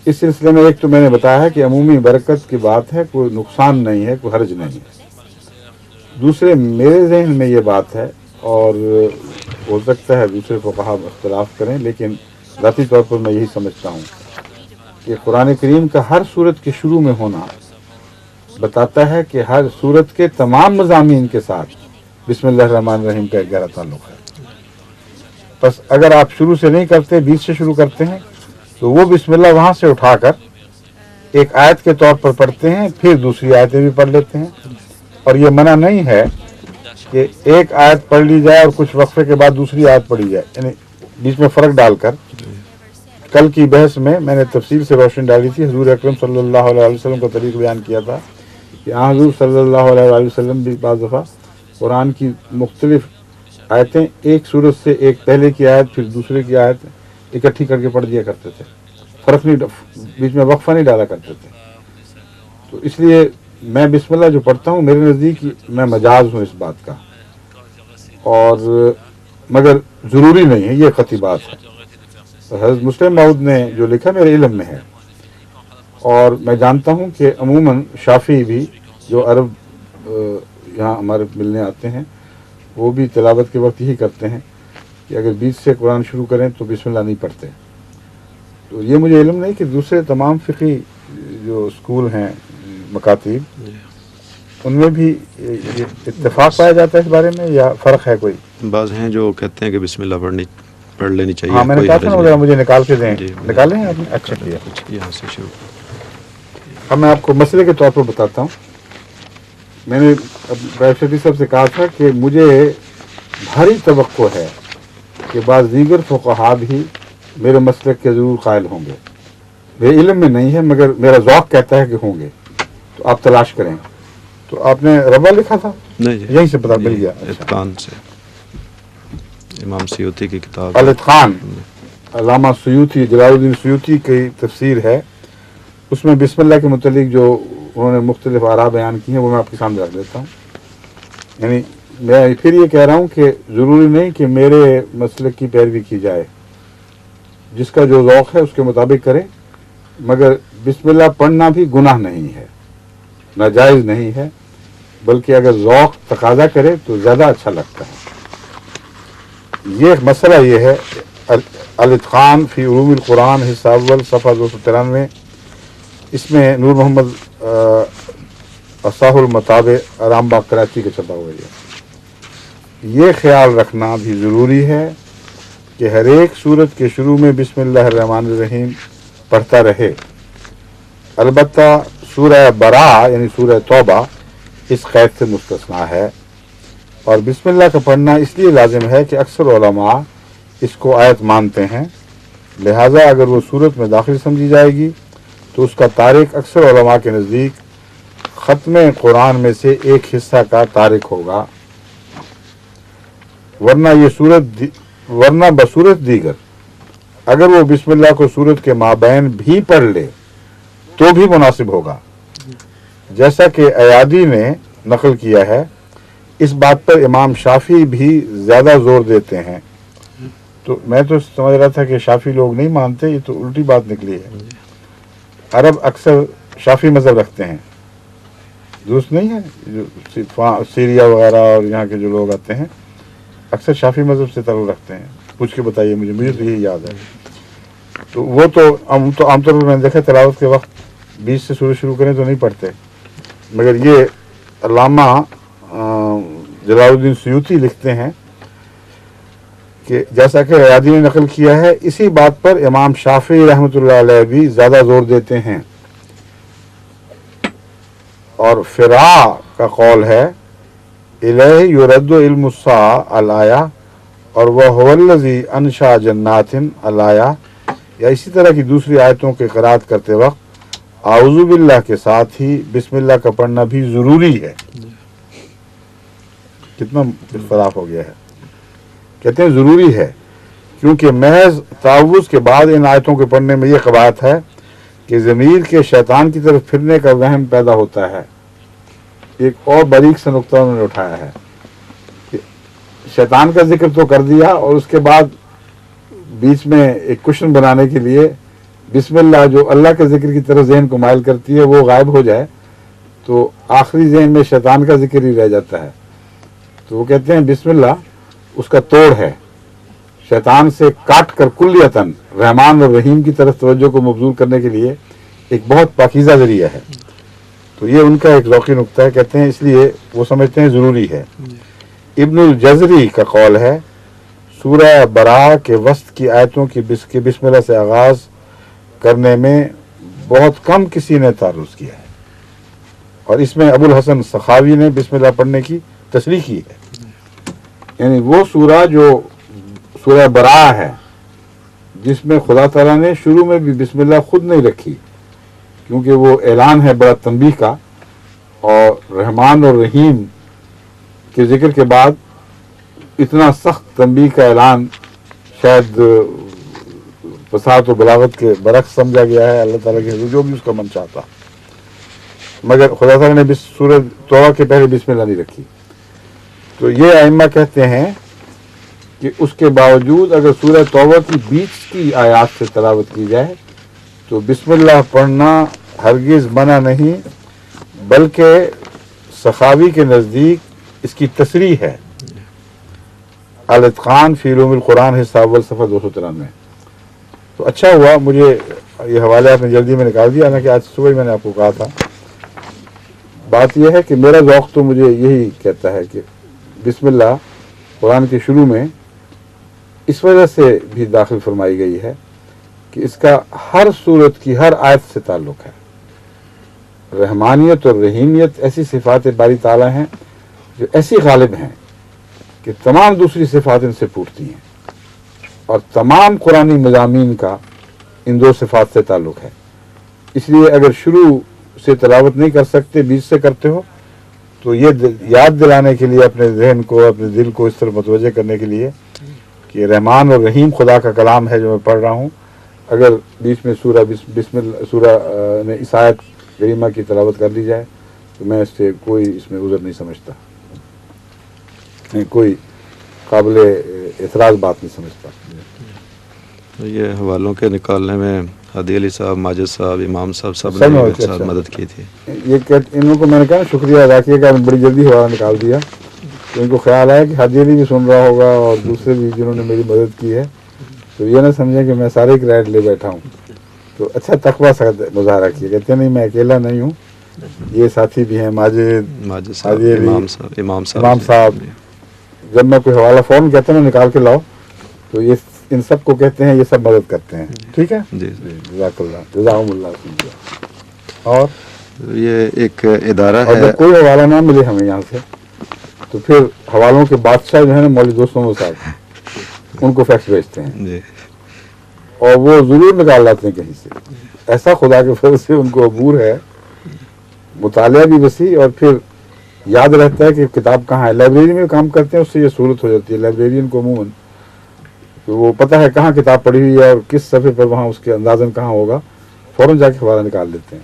اس سلسلے میں ایک تو میں نے بتایا ہے کہ عمومی برکت کی بات ہے، کوئی نقصان نہیں ہے، کوئی حرج نہیں ہے۔ دوسرے میرے ذہن میں یہ بات ہے، اور ہو سکتا ہے دوسرے فقہا اختلاف کریں، لیکن ذاتی طور پر میں یہی سمجھتا ہوں کہ قرآن کریم کا ہر سورت کے شروع میں ہونا بتاتا ہے کہ ہر سورت کے تمام مضامین کے ساتھ بسم اللہ الرحمن الرحیم کا ایک گہرا تعلق ہے۔ بس اگر آپ شروع سے نہیں کرتے، بیچ سے شروع کرتے ہیں، تو وہ بسم اللہ وہاں سے اٹھا کر ایک آیت کے طور پر پڑھتے ہیں، پھر دوسری آیتیں بھی پڑھ لیتے ہیں۔ اور یہ منع نہیں ہے کہ ایک آیت پڑھ لی جائے اور کچھ وقفے کے بعد دوسری آیت پڑھی جائے، یعنی بیچ میں فرق ڈال کر۔ کل کی بحث میں نے تفصیل سے روشنی ڈالی تھی، حضور اکرم صلی اللہ علیہ وسلم کا طریق بیان کیا تھا کہ حضور صلی اللہ علیہ وسلم بھی بعض دفعہ قرآن کی مختلف آیتیں ایک سورت سے ایک پہلے کی آیت پھر دوسرے کی آیت اکٹھی کر کے پڑھ دیا کرتے تھے، فرق نہیں، بیچ میں وقفہ نہیں ڈالا کرتے تھے۔ تو اس لیے میں بسم اللہ جو پڑھتا ہوں میرے نزدیک میں مجاز ہوں اس بات کا، اور مگر ضروری نہیں ہے، یہ قطعی بات ہے۔ حضرت مسلم موعود نے جو لکھا میرے علم میں ہے، اور میں جانتا ہوں کہ عموماً شافعی بھی جو عرب یہاں ہمارے ملنے آتے ہیں وہ بھی تلاوت کے وقت یہی کرتے ہیں کہ اگر بیچ سے قرآن شروع کریں تو بسم اللہ نہیں پڑھتے۔ تو یہ مجھے علم نہیں کہ دوسرے تمام فقہی جو اسکول ہیں مکاتب ان میں بھی یہ اتفاق پایا جاتا ہے اس بارے میں، یا فرق ہے کوئی؟ بعض ہیں جو کہتے ہیں کہ بسم اللہ پڑھ لینی چاہیے۔ ہاں میں نے کہا تھا نا مجھے نکال کے دیں، جی، نکالیں آپ نے، اچھا کیا۔ یہاں سے شروع۔ اب میں آپ کو مسئلے کے طور پر بتاتا ہوں۔ میں نے شفیع صاحب سے کہا تھا کہ مجھے بھاری توقع ہے کہ بعض دیگر فقہا بھی میرے مسلک کے ضرور قائل ہوں گے، میرے علم میں نہیں ہے مگر میرا ذوق کہتا ہے کہ ہوں گے، تو آپ تلاش کریں۔ تو آپ نے ربا لکھا تھا؟ نہیں جی، یہیں سے پتہ مل گیا۔ اتقان سے، امام سیوطی کی کتاب الاتقان، علامہ سیوطی، جلال الدین سیوطی کی تفسیر ہے، اس میں بسم اللہ کے متعلق جو انہوں نے مختلف آراء بیان کی ہیں وہ میں آپ کے سامنے رکھ دیتا ہوں۔ یعنی میں پھر یہ کہہ رہا ہوں کہ ضروری نہیں کہ میرے مسلک کی پیروی کی جائے، جس کا جو ذوق ہے اس کے مطابق کرے، مگر بسم اللہ پڑھنا بھی گناہ نہیں ہے، ناجائز نہیں ہے، بلکہ اگر ذوق تقاضا کرے تو زیادہ اچھا لگتا ہے۔ یہ مسئلہ یہ ہے الاتقان فی علوم القرآن حصہ اول صفحہ 293، اس میں نور محمد اصح المطابع رام باغ کراچی کے چھپا ہوا ہے۔ یہ خیال رکھنا بھی ضروری ہے کہ ہر ایک سورت کے شروع میں بسم اللہ الرحمن الرحیم پڑھتا رہے۔ البتہ سورہ براء یعنی سورہ توبہ اس قید سے مستثنا ہے، اور بسم اللہ کا پڑھنا اس لیے لازم ہے کہ اکثر علماء اس کو آیت مانتے ہیں، لہٰذا اگر وہ سورت میں داخل سمجھی جائے گی تو اس کا تارک اکثر علماء کے نزدیک ختم قرآن میں سے ایک حصہ کا تارک ہوگا، ورنہ بصورت دیگر اگر وہ بسم اللہ کو سورت کے مابین بھی پڑھ لے تو بھی مناسب ہوگا، جیسا کہ ایادی نے نقل کیا ہے۔ اس بات پر امام شافعی بھی زیادہ زور دیتے ہیں۔ تو میں تو سمجھ رہا تھا کہ شافعی لوگ نہیں مانتے، یہ تو الٹی بات نکلی ہے۔ عرب اکثر شافعی مذہب رکھتے ہیں، درست نہیں ہے؟ جو سیریا وغیرہ اور یہاں کے جو لوگ آتے ہیں اکثر شافعی مذہب سے تعلق رکھتے ہیں۔ پوچھ کے بتائیے مجھے تو یہی یاد ہے۔ تو وہ تو عام طور پر میں نے دیکھا تلاوت کے وقت 20 سے سورج شروع کریں تو نہیں پڑھتے، مگر یہ علامہ جلال الدین سیوطی لکھتے ہیں کہ جیسا کہ ایادی نے نقل کیا ہے، اسی بات پر امام شافعی رحمۃ اللہ علیہ بھی زیادہ زور دیتے ہیں، اور فرا کا قول ہے الیہ یرد علم الساعہ الآیہ، اور وَهُوَ الَّذِي أَنشَأَ جَنَّاتٍ الآیہ، یا اسی طرح کی دوسری آیتوں کے قرات کرتے وقت اعوذ باللہ کے ساتھ ہی بسم اللہ کا پڑھنا بھی ضروری ہے۔ کتنا اختلاف ہو گیا ہے۔ کہتے ہیں ضروری ہے کیونکہ محض تعوذ کے بعد ان آیتوں کے پڑھنے میں یہ قباحت ہے کہ ضمیر کے شیطان کی طرف پھرنے کا وہم پیدا ہوتا ہے۔ ایک اور باریک سا نقطہ انہوں نے اٹھایا ہے کہ شیطان کا ذکر تو کر دیا اور اس کے بعد بیچ میں ایک کشن بنانے کے لیے بسم اللہ جو اللہ کے ذکر کی طرف ذہن کو مائل کرتی ہے وہ غائب ہو جائے تو آخری ذہن میں شیطان کا ذکر ہی رہ جاتا ہے۔ تو وہ کہتے ہیں بسم اللہ اس کا توڑ ہے، شیطان سے کاٹ کر کلیتاً رحمان اور رحیم کی طرف توجہ کو مبذول کرنے کے لیے ایک بہت پاکیزہ ذریعہ ہے۔ تو یہ ان کا ایک ذوقی نقطہ ہے، کہتے ہیں اس لیے وہ سمجھتے ہیں ضروری ہے۔ ابن الجزری کا قول ہے سورہ براء کے وسط کی آیتوں کی بسم اللہ سے آغاز کرنے میں بہت کم کسی نے تعرض کیا ہے، اور اس میں ابو الحسن سخاوی نے بسم اللہ پڑھنے کی تصریح کی ہے۔ یعنی وہ سورہ جو سورہ براء ہے جس میں خدا تعالیٰ نے شروع میں بھی بسم اللہ خود نہیں رکھی، کیونکہ وہ اعلان ہے بڑا تنبیہ کا، اور رحمان اور رحیم کے ذکر کے بعد اتنا سخت تنبیہ کا اعلان شاید فصاحت و بلاغت کے برعکس سمجھا گیا ہے اللہ تعالیٰ کے جو بھی اس کا من چاہتا، مگر خدا تعالیٰ نے سورہ توبہ کے پہلے بسم اللہ نہیں رکھی۔ تو یہ ائمہ کہتے ہیں کہ اس کے باوجود اگر سورہ توبہ کی بیچ کی آیات سے تلاوت کی جائے تو بسم اللہ پڑھنا ہرگز منع نہیں، بلکہ سخاوی کے نزدیک اس کی تصریح ہے۔ الاتقان فی علوم القرآن حصہ اول صفحہ 293۔ تو اچھا ہوا مجھے یہ حوالے آپ نے جلدی میں نکال دیا، حالانکہ آج صبح میں نے آپ کو کہا تھا۔ بات یہ ہے کہ میرا ذوق تو مجھے یہی کہتا ہے کہ بسم اللہ قرآن کے شروع میں اس وجہ سے بھی داخل فرمائی گئی ہے کہ اس کا ہر سورت کی ہر آیت سے تعلق ہے۔ رحمانیت اور رحیمیت ایسی صفات باری تعالیٰ ہیں جو ایسی غالب ہیں کہ تمام دوسری صفات ان سے پوچھتی ہیں، اور تمام قرآنی مضامین کا ان دو صفات سے تعلق ہے۔ اس لیے اگر شروع سے تلاوت نہیں کر سکتے، بیچ سے کرتے ہو، تو یہ یاد دلانے کے لیے اپنے ذہن کو اپنے دل کو اس طرح متوجہ کرنے کے لیے کہ رحمان اور رحیم خدا کا کلام ہے جو میں پڑھ رہا ہوں، اگر بیچ میں سورہ میں اس آیت کریمہ کی تلاوت کر لی جائے تو میں اس سے کوئی اس میں عذر نہیں سمجھتا، کوئی قابل اعتراض بات نہیں سمجھتا۔ یہ حوالوں کے نکالنے میں ہادی علی صاحب، ماجد صاحب، امام صاحب سب نے میرے ساتھ مدد کی تھی۔ یہ انہوں کو میں نے کہا شکریہ ادا کیا کہ بڑی جلدی حوالہ نکال دیا، تو ان کو خیال آیا کہ ہادی علی بھی سن رہا ہوگا اور دوسرے بھی جنہوں نے میری مدد کی ہے تو یہ نہ سمجھیں کہ میں سارے کریڈٹ لے بیٹھا ہوں. تو اچھا تقویٰ سے مظاہرہ کیا. کہتے ہیں نہیں میں اکیلا نہیں ہوں, یہ ساتھی بھی ہیں, ماجد صاحب, امام صاحب. جب میں کوئی حوالہ فون کہتا ہوں نکال کے لاؤ, تو یہ ان سب کو کہتے ہیں, یہ سب مدد کرتے ہیں. ٹھیک ہے, جزاک اللہ, جزاکم اللہ. اور یہ ایک ادارہ ہے. جب کوئی حوالہ نہ ملے ہمیں یہاں سے, تو پھر حوالوں کے بادشاہ جو ہیں نا مولوی دوستوں صاحب, ان کو فیکس بھیجتے ہیں اور وہ ضرور نکال لاتے ہیں کہیں سے. ایسا خدا کے فضل سے ان کو عبور ہے, مطالعہ بھی وسیع, اور پھر یاد رہتا ہے کہ کتاب کہاں ہے. لائبریری میں کام کرتے ہیں, اس سے یہ صورت ہو جاتی ہے. لائبریرین کو عموماً وہ پتہ ہے کہاں کتاب پڑھی ہوئی ہے اور کس صفحے پر وہاں اس کے اندازاً کہاں ہوگا, فوراً جا کے حوالہ نکال دیتے ہیں.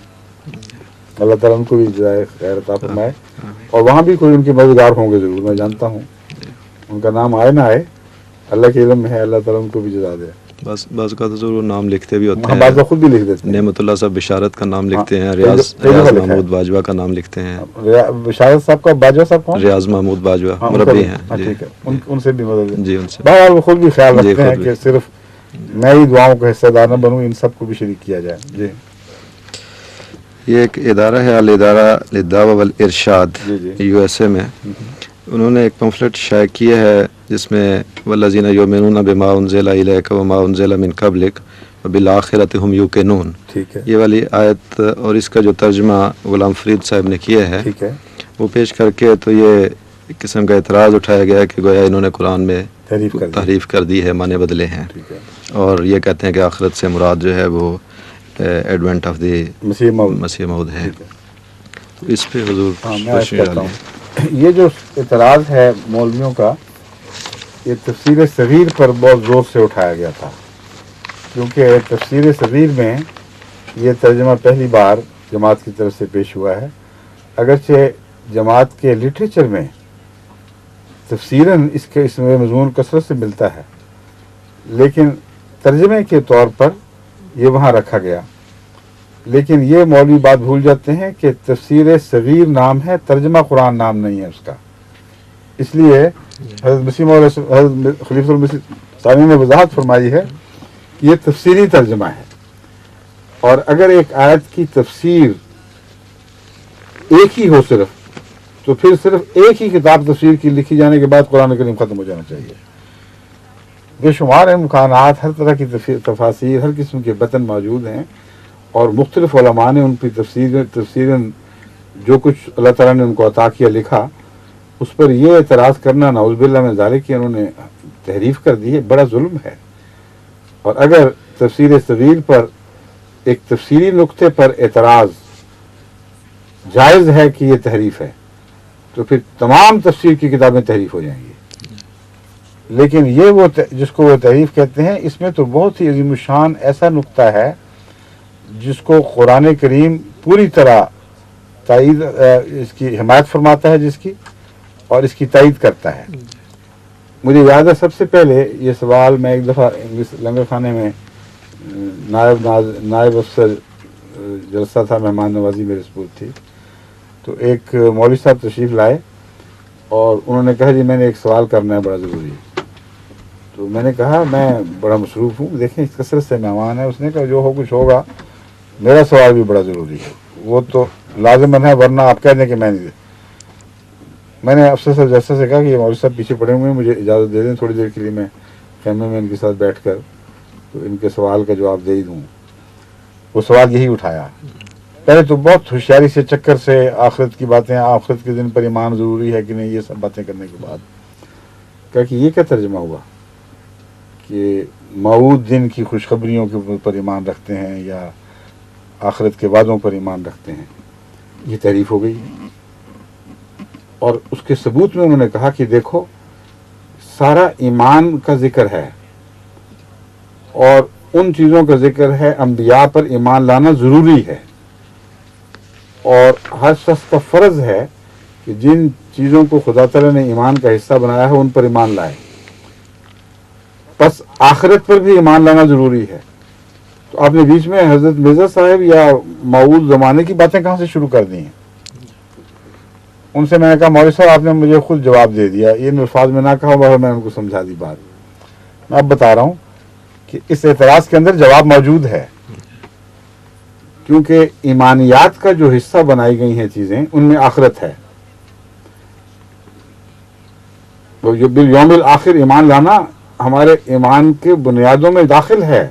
اللہ تعالیٰ ان کو بھی جزائے خیر عطا فرمائے. اور وہاں بھی کوئی ان کے مددگار ہوں گے ضرور, میں جانتا ہوں. ان کا نام آئے نہ آئے, اللہ کے علم میں ہے. اللہ تعالیٰ ان کو بھی جزا دے. بعض کا تو ضرور نام لکھتے بھی ہوتے ہیں. بعض خود بھی لکھ دیتے ہیں. نعمت اللہ صاحب بشارت کا نام لکھتے ہیں, ریاض محمود باجوہ کا نام لکھتے ہیں. بشارت صاحب کا باجوہ صاحب کون؟ ریاض محمود باجوہ مربی ہیں. ٹھیک ہے, ان سے بھی مدد. جی ان سے بہرحال وہ خود بھی خیال رکھتے ہیں کہ صرف میں ہی دعاؤں کا حصہ دار نہ بنوں, ان سب کو بھی شریک کیا جائے. جی یہ ایک ادارہ ہے, الادارہ للدعوہ والارشاد, یو ایس اے میں. انہوں نے ایک پمفلٹ شائع کیا ہے جس میں والذین یؤمنون بما انزل الیک وما انزل من قبلک وبالآخرۃ ھم یوقنون. یہ والی آیت اور اس کا جو ترجمہ غلام فرید صاحب نے کیا ہے, وہ پیش کر کے تو یہ ایک قسم کا اعتراض اٹھایا گیا کہ گویا انہوں نے قرآن میں تحریف کر دی ہے, معنی بدلے ہیں. اور یہ کہتے ہیں کہ آخرت سے مراد جو ہے وہ ایڈوینٹ آف دی مسیح موعود ہے. اس پہ حضور یہ جو اعتراض ہے مولویوں کا, یہ تفسیر صغیر پر بہت زور سے اٹھایا گیا تھا, کیونکہ تفسیر صغیر میں یہ ترجمہ پہلی بار جماعت کی طرف سے پیش ہوا ہے. اگرچہ جماعت کے لٹریچر میں تفسیراً اس میں مضمون کثرت سے ملتا ہے, لیکن ترجمے کے طور پر یہ وہاں رکھا گیا. لیکن یہ مولوی بات بھول جاتے ہیں کہ تفسیر صغیر نام ہے, ترجمہ قرآن نام نہیں ہے اس کا. اس لیے حضرت مسیح موعود حضرت خلیفۃ المسیح ثانی نے وضاحت فرمائی ہے کہ یہ تفسیری ترجمہ ہے, اور اگر ایک آیت کی تفسیر ایک ہی ہو صرف, تو پھر صرف ایک ہی کتاب تفسیر کی لکھی جانے کے بعد قرآن کریم ختم ہو جانا چاہیے. بے شمار امکانات, ہر طرح کی تفاسیر, ہر قسم کے بطن موجود ہیں, اور مختلف علماء نے ان کی تفسیراً جو کچھ اللہ تعالیٰ نے ان کو عطا کیا لکھا, اس پر یہ اعتراض کرنا نعوذ باللہ من ذالک کہ انہوں نے تحریف کر دی ہے, بڑا ظلم ہے. اور اگر تفسیر صغیر پر ایک تفسیری نقطے پر اعتراض جائز ہے کہ یہ تحریف ہے, تو پھر تمام تفسیر کی کتابیں تحریف ہو جائیں گی. لیکن یہ وہ جس کو وہ تحریف کہتے ہیں, اس میں تو بہت ہی عظیم الشان ایسا نقطہ ہے جس کو قرآن کریم پوری طرح تائید, اس کی حمایت فرماتا ہے, جس کی اور اس کی تائید کرتا ہے. مجھے یاد ہے سب سے پہلے یہ سوال میں ایک دفعہ لنگر خانے میں نائب افسر جلسہ تھا, مہمان نوازی میرے سپرد تھی, تو ایک مولوی صاحب تشریف لائے اور انہوں نے کہا جی میں نے ایک سوال کرنا ہے, بڑا ضروری. تو میں نے کہا میں بڑا مصروف ہوں, دیکھیں اس کثرت سے مہمان ہے. اس نے کہا جو ہو کچھ ہوگا, میرا سوال بھی بڑا ضروری ہے, وہ تو لازماً ہے, ورنہ آپ کہہ دیں کہ میں نے افسر صاحب جیسا سے کہا کہ یہ مولوی صاحب پیچھے پڑے ہوئے ہیں, مجھے اجازت دے دیں تھوڑی دیر کے لیے, میں خیمے میں ان کے ساتھ بیٹھ کر تو ان کے سوال کا جواب دے ہی دوں. وہ سوال یہی اٹھایا. پہلے تو بہت ہوشیاری سے چکر سے آخرت کی باتیں, آخرت کے دن پر ایمان ضروری ہے کہ نہیں, یہ سب باتیں کرنے کے بعد کہا کہ یہ کیا ترجمہ ہوا کہ موعود دن کی خوشخبریوں کے پر ایمان رکھتے ہیں یا آخرت کے وعدوں پر ایمان رکھتے ہیں. یہ تحریف ہو گئی. اور اس کے ثبوت میں انہوں نے کہا کہ دیکھو سارا ایمان کا ذکر ہے, اور ان چیزوں کا ذکر ہے, انبیاء پر ایمان لانا ضروری ہے, اور ہر شخص کا فرض ہے کہ جن چیزوں کو خدا تعالیٰ نے ایمان کا حصہ بنایا ہے ان پر ایمان لائے. بس آخرت پر بھی ایمان لانا ضروری ہے. تو آپ نے بیچ میں حضرت مرزا صاحب یا موعود زمانے کی باتیں کہاں سے شروع کر دی ہیں؟ ان سے میں نے کہا مولوی صاحب آپ نے مجھے خود جواب دے دیا, ان الفاظ میں نہ کہا, میں نے ان کو سمجھا دی بات. میں اب بتا رہا ہوں کہ اس اعتراض کے اندر جواب موجود ہے، کیونکہ ایمانیات کا جو حصہ بنائی گئی ہیں چیزیں ان میں آخرت ہے. تو یہ بالیوم الآخر ایمان لانا ہمارے ایمان کے بنیادوں میں داخل ہے.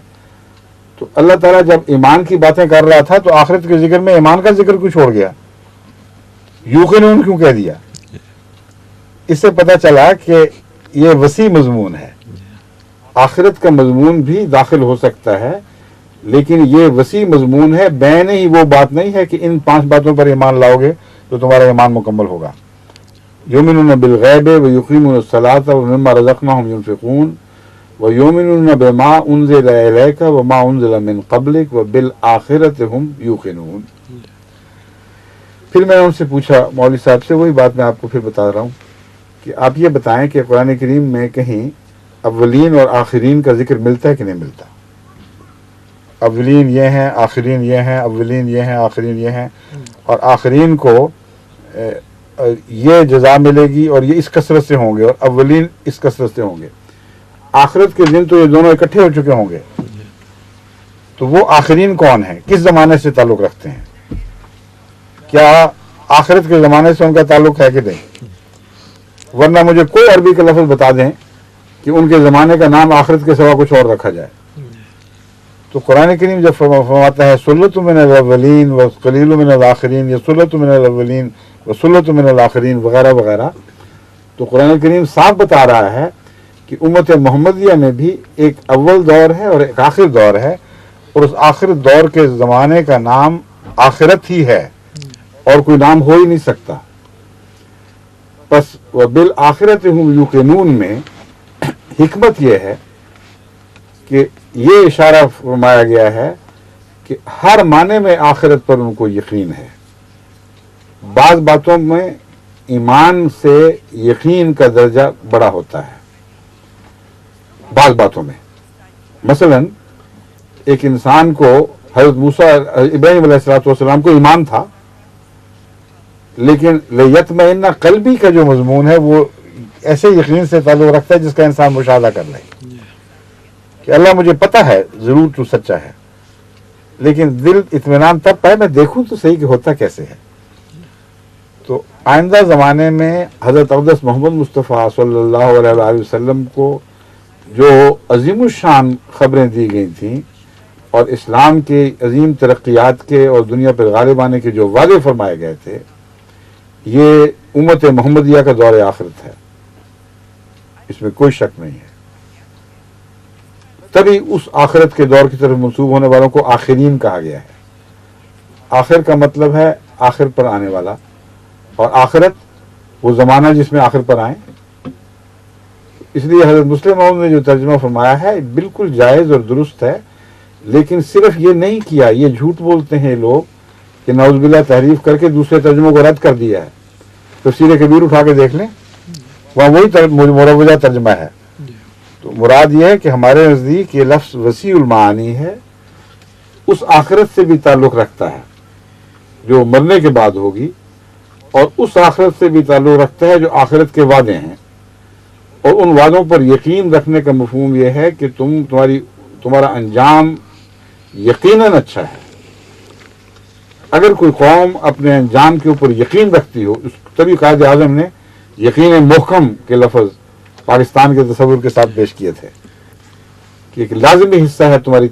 تو اللہ تعالیٰ جب ایمان کی باتیں کر رہا تھا تو آخرت کے ذکر میں ایمان کا ذکر کیوں چھوڑ گیا؟ یوقنون کیوں کہہ دیا؟ اس سے پتہ چلا کہ یہ وسیع مضمون ہے. آخرت کا مضمون بھی داخل ہو سکتا ہے، لیکن یہ وسیع مضمون ہے. بین ہی وہ بات نہیں ہے کہ ان 5 باتوں پر ایمان لاؤ گے تو تمہارا ایمان مکمل ہوگا. یؤمنون بالغیب ویقیمون الصلاۃ ومما رزقناہم ینفقون ویؤمنون بما انزل الیک وما انزل من قبلک وبالآخرۃ ہم یوقنون. پھر میں نے ان سے پوچھا، مولوی صاحب سے وہی بات میں آپ کو پھر بتا رہا ہوں کہ آپ یہ بتائیں کہ قرآن کریم میں کہیں اولین اور آخرین کا ذکر ملتا ہے کہ نہیں ملتا؟ اولین یہ ہیں، آخرین یہ ہیں، اولین یہ ہیں، آخرین یہ ہیں، اور آخرین کو یہ جزا ملے گی اور یہ اس کثرت سے ہوں گے اور اولین اس کثرت سے ہوں گے. آخرت کے دن تو یہ دونوں اکٹھے ہو چکے ہوں گے. تو وہ آخرین کون ہیں؟ کس زمانے سے تعلق رکھتے ہیں؟ کیا آخرت کے زمانے سے ان کا تعلق ہے کہ نہیں؟ ورنہ مجھے کوئی عربی کا لفظ بتا دیں کہ ان کے زمانے کا نام آخرت کے سوا کچھ اور رکھا جائے. تو قرآن کریم جب فرماتا ہے سلۃ من الاولین وقلیل من الآخرین یا سلۃ من الاولین وسلۃ من الآخرین وغیرہ وغیرہ، تو قرآن کریم صاف بتا رہا ہے کہ امت محمدیہ میں بھی ایک اول دور ہے اور ایک آخر دور ہے، اور اس آخر دور کے زمانے کا نام آخرت ہی ہے اور کوئی نام ہو ہی نہیں سکتا. بس وبالآخرۃ ہم یوقنون میں حکمت یہ ہے کہ یہ اشارہ فرمایا گیا ہے کہ ہر معنی میں آخرت پر ان کو یقین ہے. بعض باتوں میں ایمان سے یقین کا درجہ بڑا ہوتا ہے، بعض باتوں میں. مثلا ایک انسان کو حضرت موسیٰ ابراہیم علیہ السلام کو ایمان تھا، لیکن لیطمئن قلبی کا جو مضمون ہے وہ ایسے یقین سے تعلق رکھتا ہے جس کا انسان مشاہدہ کر لے کہ اللہ مجھے پتہ ہے ضرور تو سچا ہے، لیکن دل اطمینان تب پائے میں دیکھوں تو صحیح کہ ہوتا کیسے ہے. تو آئندہ زمانے میں حضرت اقدس محمد مصطفیٰ صلی اللہ علیہ وآلہ وسلم کو جو عظیم الشان خبریں دی گئی تھیں اور اسلام کے عظیم ترقیات کے اور دنیا پر غالب آنے کے جو وعدے فرمائے گئے تھے، یہ امت محمدیہ کا دور آخرت ہے، اس میں کوئی شک نہیں ہے. تبھی اس آخرت کے دور کی طرف منسوب ہونے والوں کو آخرین کہا گیا ہے. آخر کا مطلب ہے آخر پر آنے والا، اور آخرت وہ زمانہ جس میں آخر پر آئیں. اس لیے حضرت مسلم موعود نے جو ترجمہ فرمایا ہے بالکل جائز اور درست ہے، لیکن صرف یہ نہیں کیا، یہ جھوٹ بولتے ہیں لوگ کہ نعوذ باللہ تحریف کر کے دوسرے ترجموں کو رد کر دیا ہے. تفسیر کبیر اٹھا کے دیکھ لیں، وہاں وہی مروجہ ترجمہ ہے. تو مراد یہ ہے کہ ہمارے نزدیک یہ لفظ وسیع المعانی ہے، اس آخرت سے بھی تعلق رکھتا ہے جو مرنے کے بعد ہوگی، اور اس آخرت سے بھی تعلق رکھتا ہے جو آخرت کے وعدے ہیں. اور ان وعدوں پر یقین رکھنے کا مفہوم یہ ہے کہ تمہارا انجام یقیناً اچھا ہے. اگر کوئی قوم اپنے انجام کے اوپر یقین رکھتی ہو، تبھی قائد اعظم نے یقین محکم کے لفظ پاکستان کے تصور کے ساتھ پیش کیے تھے کہ ایک لازمی حصہ ہے تمہاری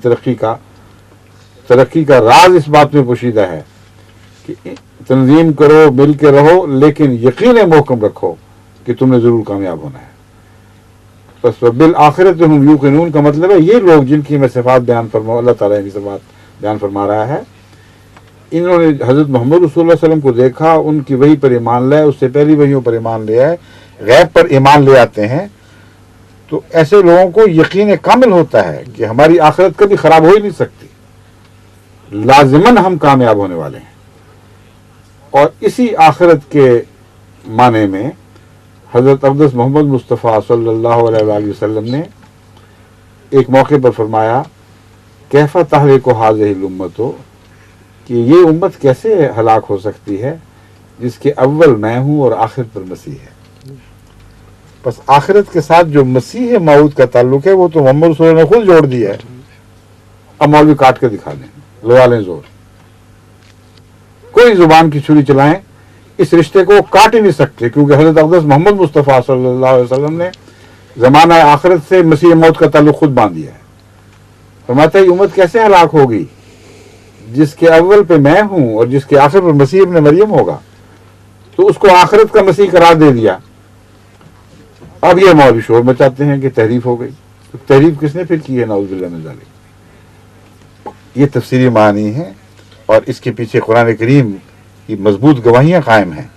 ترقی کا راز اس بات میں پوشیدہ ہے کہ تنظیم کرو، مل کے رہو، لیکن یقین محکم رکھو کہ تم نے ضرور کامیاب ہونا ہے. بس بالآخرت ہم یوقنون کا مطلب ہے یہ لوگ جن کی میں صفات بیان فرما، اللہ تعالیٰ کی صفات بیان فرما رہا ہے، انہوں نے حضرت محمد رسول اللہ علیہ وسلم کو دیکھا، ان کی وحی پر ایمان لائے، اس سے پہلی وحیوں پر ایمان لے آئے، غیب پر ایمان لے آتے ہیں. تو ایسے لوگوں کو یقین کامل ہوتا ہے کہ ہماری آخرت کبھی خراب ہو ہی نہیں سکتی، لازماً ہم کامیاب ہونے والے ہیں. اور اسی آخرت کے معنی میں حضرت اقدس محمد مصطفیٰ صلی اللہ علیہ وآلہ وسلم نے ایک موقع پر فرمایا کیف تہلک ہذہ الامۃ، کہ یہ امت کیسے ہلاک ہو سکتی ہے جس کے اول میں ہوں اور آخر پر مسیح ہے. بس آخرت کے ساتھ جو مسیح موعود کا تعلق ہے وہ تو محمد رسول اللہ نے خود جوڑ دیا ہے. اب مولوی کاٹ کے دکھا دیں، لگا لیں زور، کوئی زبان کی چھری چلائیں، اس رشتے کو کاٹ ہی نہیں سکتے، کیونکہ حضرت اقدس محمد مصطفیٰ صلی اللہ علیہ وسلم نے زمانہ آخرت سے مسیح موعود کا تعلق خود باندھ دیا ہے. فرماتا ہے یہ امت کیسے ہلاک ہوگی جس کے اول پہ میں ہوں اور جس کے آخر پر مسیح ابن مریم ہوگا، تو اس کو آخرت کا مسیح قرار دے دیا. اب یہ مولوی شور مچاتے ہیں کہ تحریف ہو گئی. تو تحریف کس نے پھر کی ہے؟ نعوذ باللہ من ذالک. یہ تفسیری معنی ہے اور اس کے پیچھے قرآن کریم کی مضبوط گواہیاں قائم ہیں.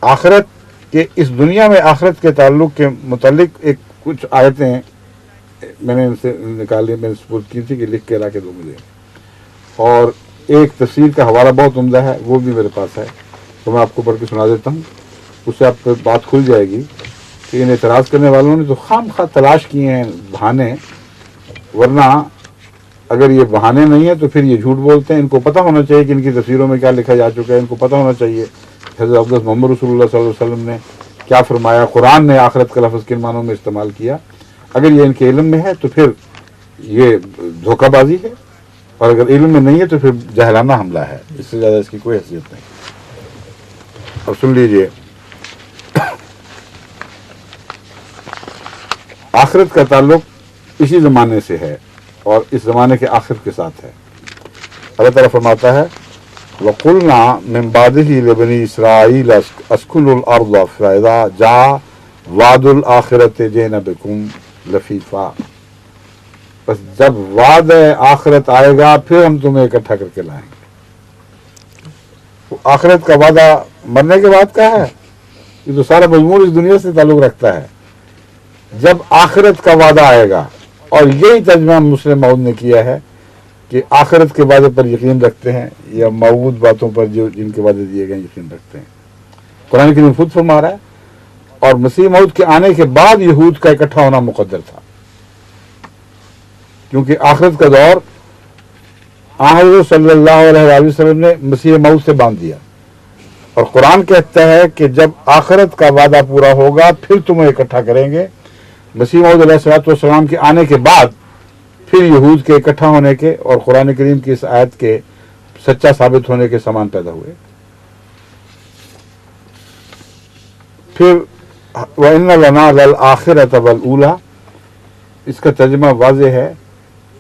آخرت کے اس دنیا میں آخرت کے تعلق کے متعلق ایک کچھ آیتیں میں نے ان سے نکالی، میں نے سپورٹ کی تھی کہ لکھ کے لا کے دو مجھے، اور ایک تفسیر کا حوالہ بہت عمدہ ہے وہ بھی میرے پاس ہے، تو میں آپ کو پڑھ کے سنا دیتا ہوں. اس سے آپ کو بات کھل جائے گی کہ ان اعتراض کرنے والوں نے تو خام خواہ تلاش کیے ہیں بہانے، ورنہ اگر یہ بہانے نہیں ہیں تو پھر یہ جھوٹ بولتے ہیں. ان کو پتہ ہونا چاہیے کہ ان کی تفسیروں میں کیا لکھا جا چکا ہے. ان کو پتہ ہونا چاہیے حضرت اقدس محمد رسول اللہ صلی اللہ علیہ وسلم نے کیا فرمایا، قرآن نے آخرت کا لفظ کن معنوں میں استعمال کیا. اگر یہ ان کے علم میں ہے تو پھر یہ دھوکہ بازی ہے، اور اگر علم میں نہیں ہے تو پھر جاہلانہ حملہ ہے. اس سے زیادہ اس کی کوئی حیثیت نہیں. اب سن لیجئے، آخرت کا تعلق اسی زمانے سے ہے اور اس زمانے کے آخر کے ساتھ ہے. اللہ تعالیٰ فرماتا ہے وَقُلْنَا مِن بَعْدِهِ لِبَنِي إِسْرَائِيلَ اسْكُنُوا الْأَرْضَ فَإِذَا جَاءَ وَعْدُ الْآخِرَةِ جِئْنَا بِكُمْ لَفِيفًا. بس جب وعد آخرت آئے گا پھر ہم تمہیں اکٹھا کر کے لائیں گے. آخرت کا وعدہ مرنے کے بعد کا ہے، یہ تو سارا مضمون اس دنیا سے تعلق رکھتا ہے. جب آخرت کا وعدہ آئے گا، اور یہی ترجمہ مسلم موعود نے کیا ہے کہ آخرت کے وعدے پر یقین رکھتے ہیں یا موعود باتوں پر جو جن کے وعدے دیے گئے یقین رکھتے ہیں. قرآن کریم خود فرما رہا ہے. اور مسیح موعود کے آنے کے بعد یہود کا اکٹھا ہونا مقدر تھا، کیونکہ آخرت کا دور حضرت صلی اللہ علیہ وسلم نے مسیح موعود سے باندھ دیا. اور قرآن کہتا ہے کہ جب آخرت کا وعدہ پورا ہوگا پھر تمہیں اکٹھا کریں گے. مسیح موعود علیہ الصلوۃ والسلام کے آنے کے بعد پھر یہود کے اکٹھا ہونے کے اور قرآن کریم کی اس آیت کے سچا ثابت ہونے کے سامان پیدا ہوئے. پھر وَإِنَّ لَنَا لَلْآخِرَةَ وَالْأُولَىٰ، اس کا ترجمہ واضح ہے.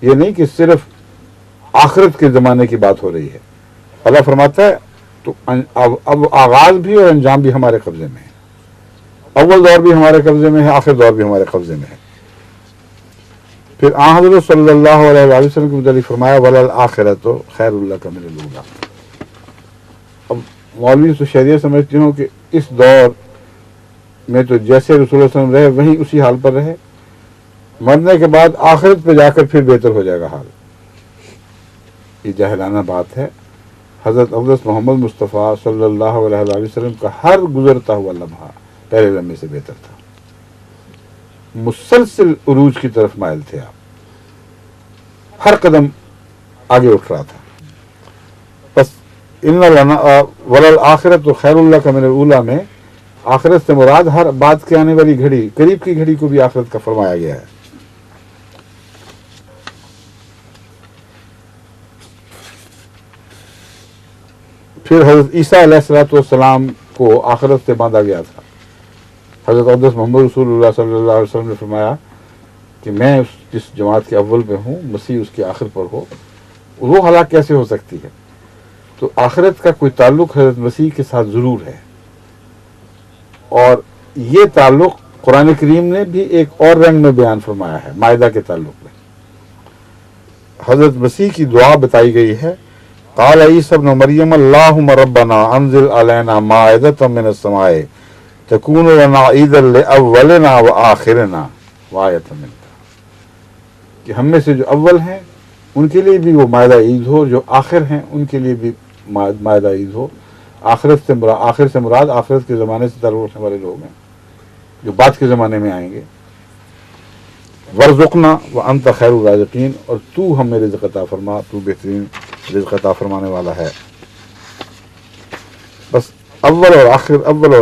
یہ نہیں کہ صرف آخرت کے زمانے کی بات ہو رہی ہے. اللہ فرماتا ہے تو اب آغاز بھی اور انجام بھی ہمارے قبضے میں ہے. اول دور بھی ہمارے قبضے میں ہے، آخر دور بھی ہمارے قبضے میں ہے. پھر حضرت صلی اللہ علیہ وسلم کے متعلق فرمایا وَلَلْآخِرَةُ خَيْرٌ لَكَ مِنَ الْأُولَىٰ. اب مولوی تو شریعت سمجھتی ہوں کہ اس دور میں تو جیسے رسول اللہ صلی اللہ علیہ وسلم رہے وہیں اسی حال پر رہے، مرنے کے بعد آخرت پہ جا کر پھر بہتر ہو جائے گا حال. یہ جاہلانہ بات ہے. حضرت اقدس محمد مصطفیٰ صلی اللہ علیہ وسلم کا ہر گزرتا ہوا لمحہ پہلے لمحے سے بہتر تھا. مسلسل عروج کی طرف مائل تھے آپ، ہر قدم آگے اٹھ رہا تھا. بس ان وَلَلْآخِرَةُ خَيْرٌ لَكَ مِنَ الْأُولَىٰ میں آخرت سے مراد ہر بات کے آنے والی گھڑی، قریب کی گھڑی کو بھی آخرت کا فرمایا گیا ہے. پھر حضرت عیسیٰ علیہ الصلوۃ والسلام کو آخرت سے باندھا گیا تھا. حضرت اقدس محمد رسول اللہ صلی اللہ علیہ وسلم نے فرمایا کہ میں جس جماعت کے اول پہ ہوں مسیح اس کے آخر پر ہو، وہ ہلاک کیسے ہو سکتی ہے؟ تو آخرت کا کوئی تعلق حضرت مسیح کے ساتھ ضرور ہے. اور یہ تعلق قرآن کریم نے بھی ایک اور رنگ میں بیان فرمایا ہے. مائدہ کے تعلق میں حضرت مسیح کی دعا بتائی گئی ہے. قال عیسی ابن مریم اللہم ربنا انزل علینا مائدۃ من السماء تکون لنا عیدا لاولنا وآخرنا وآیۃ منک، کہ ہم میں سے جو اول ہیں ان کے لیے بھی وہ مائدہ عید ہو، جو آخر ہیں ان کے لیے بھی مائدہ عید ہو. آخر سے مراد آخرت کے زمانے سے تعلق رکھنے والے لوگ ہیں جو بعد کے زمانے میں آئیں گے. ورزقنا وانت خیر الرازقین، اور تو ہمیں رزق عطا فرما، تو بہترین رزق عطا فرمانے والا ہے. بس اول اور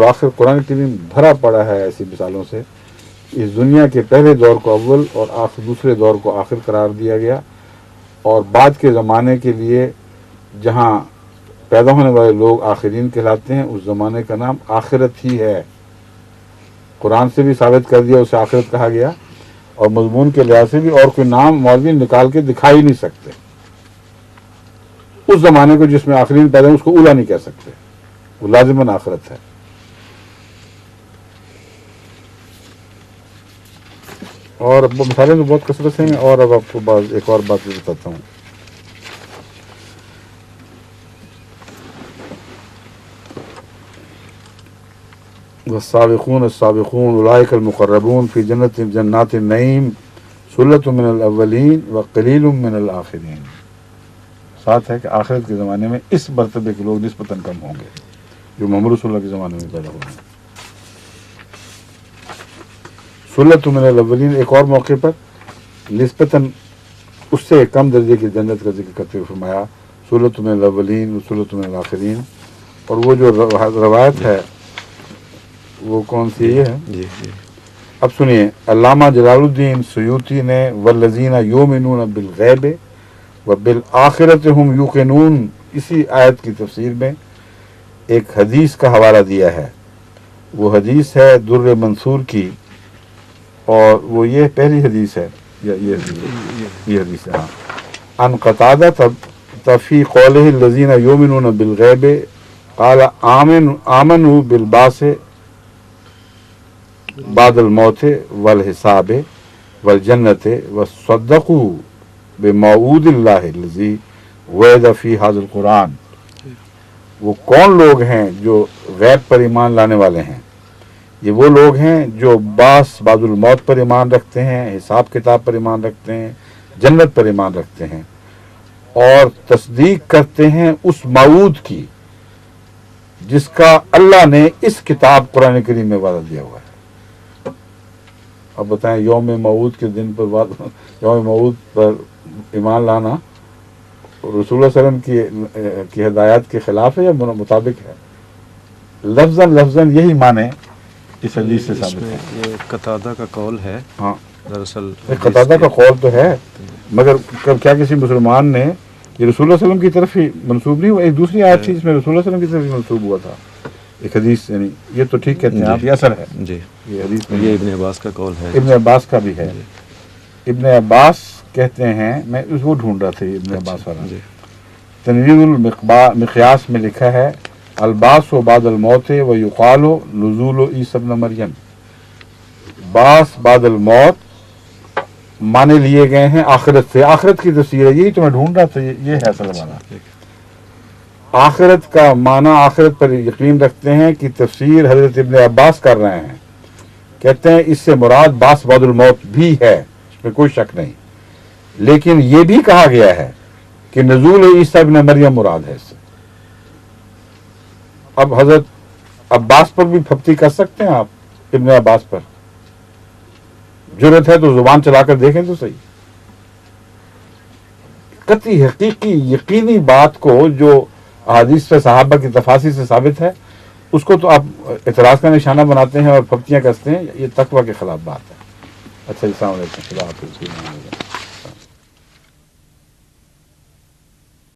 آخر قرآن کریم بھرا پڑا ہے ایسی مثالوں سے. اس دنیا کے پہلے دور کو اول اور دوسرے دور کو آخر قرار دیا گیا، اور بعد کے زمانے کے لیے جہاں پیدا ہونے والے لوگ آخرین کہلاتے ہیں، اس زمانے کا نام آخرت ہی ہے. قرآن سے بھی ثابت کر دیا اسے آخرت کہا گیا، اور مضمون کے لحاظ سے بھی اور کوئی نام مولوی نکال کے دکھا ہی نہیں سکتے. اس زمانے کو جس میں آخرین پیدا اس کو اولا نہیں کہہ سکتے، وہ لازماً آخرت ہے. اور اب مثالیں تو بہت کثرت ہیں، اور اب آپ کو ایک اور بات بھی بتاتا ہوں. والسابقون السابقون اولئک المقربون فی جنات النعیم ثلۃ من الاولین وقلیل من الآخرین. ساتھ ہے کہ آخرت کے زمانے میں اس مرتبے کے لوگ نسبتاً کم ہوں گے جو محمد رسول اللہ کے زمانے میں پیدا ہوئے ہیں. ثلۃ من الاولین ایک اور موقع پر نسبتاً اس سے کم درجے کی جنت کا ذکر کرتے ہوئے فرمایا ثلۃ من الاولین وثلۃ من الآخرین. اور وہ جو روایت ہے وہ کون سی ہے؟ جی. اب سنیے، علامہ جلال الدین سیوطی نے والذین یؤمنون بالغیب وبالآخرۃ ہم یوقنون اسی آیت کی تفسیر میں ایک حدیث کا حوالہ دیا ہے. وہ حدیث ہے در منصور کی، اور وہ یہ پہلی حدیث ہے، یہ حدیث ہے. ان قتادہ فی قولہ الذین یؤمنون بالغیب قال آمنوا بالبعث بعد الموت والحساب والجنت وصدقوا بموعود اللہ الذی وعد فی ھذا القرآن. وہ کون لوگ ہیں جو غیب پر ایمان لانے والے ہیں؟ یہ وہ لوگ ہیں جو بعث بعد الموت پر ایمان رکھتے ہیں، حساب کتاب پر ایمان رکھتے ہیں، جنت پر ایمان رکھتے ہیں، اور تصدیق کرتے ہیں اس موعود کی جس کا اللہ نے اس کتاب قرآن کریم میں وعدہ دیا ہوا ہے. اب بتائیں، یوم موعود کے دن پر یوم موعود پر ایمان لانا رسول اللہ صلی اللہ علیہ وسلم کی ہدایات کے خلاف ہے یا مطابق ہے؟ لفظاً یہی معنی اس حدیث سے ثابت ہے. یہ قتادہ کا قول ہے. ہاں، دراصل قتادہ کا قول تو ہے، مگر کیا کسی مسلمان نے یہ رسول اللہ صلی اللہ علیہ وسلم کی طرف ہی منسوب نہیں ہوا؟ ایک دوسری آیت تھی جس میں رسول اللہ صلی اللہ علیہ وسلم کی طرف ہی منسوب ہوا تھا ایک حدیث. یعنی یہ تو ٹھیک کہتے ہیں آپ، یہ اثر ہے. جی، یہ حدیث میں یہ ابن عباس کا قول ہے. ابن عباس کا بھی ہے. ابن عباس کہتے ہیں، میں وہ ڈھونڈ رہا تھا ابن عباس والا. تنویر المقیاس میں لکھا ہے الباس و بعد الموت و یقال نزول عیسی ابن مریم. باس بعد الموت مانے لیے گئے ہیں آخرت سے. آخرت کی تفسیر ہے، یہی تو میں ڈھونڈ رہا تھا. یہ ہے اصل معنی. آخرت کا معنی آخرت پر یقین رکھتے ہیں کہ تفسیر حضرت ابن عباس کر رہے ہیں. کہتے ہیں اس سے مراد باس بعد الموت بھی ہے، اس میں کوئی شک نہیں، لیکن یہ بھی کہا گیا ہے کہ نزول عیسی ابن مریم مراد ہے اس سے. اب حضرت عباس پر بھی پھپتی کر سکتے ہیں آپ، ابن عباس پر جرت ہے تو زبان چلا کر دیکھیں تو صحیح. قطعی حقیقی یقینی بات کو جو احادیث سے صحابہ کی تفاسیر سے ثابت ہے، اس کو تو آپ اعتراض کا نشانہ بناتے ہیں اور پھپتیاں کستے ہیں. یہ تقویٰ کے خلاف بات ہے. اچھا، السلام علیکم. خدا حافظ.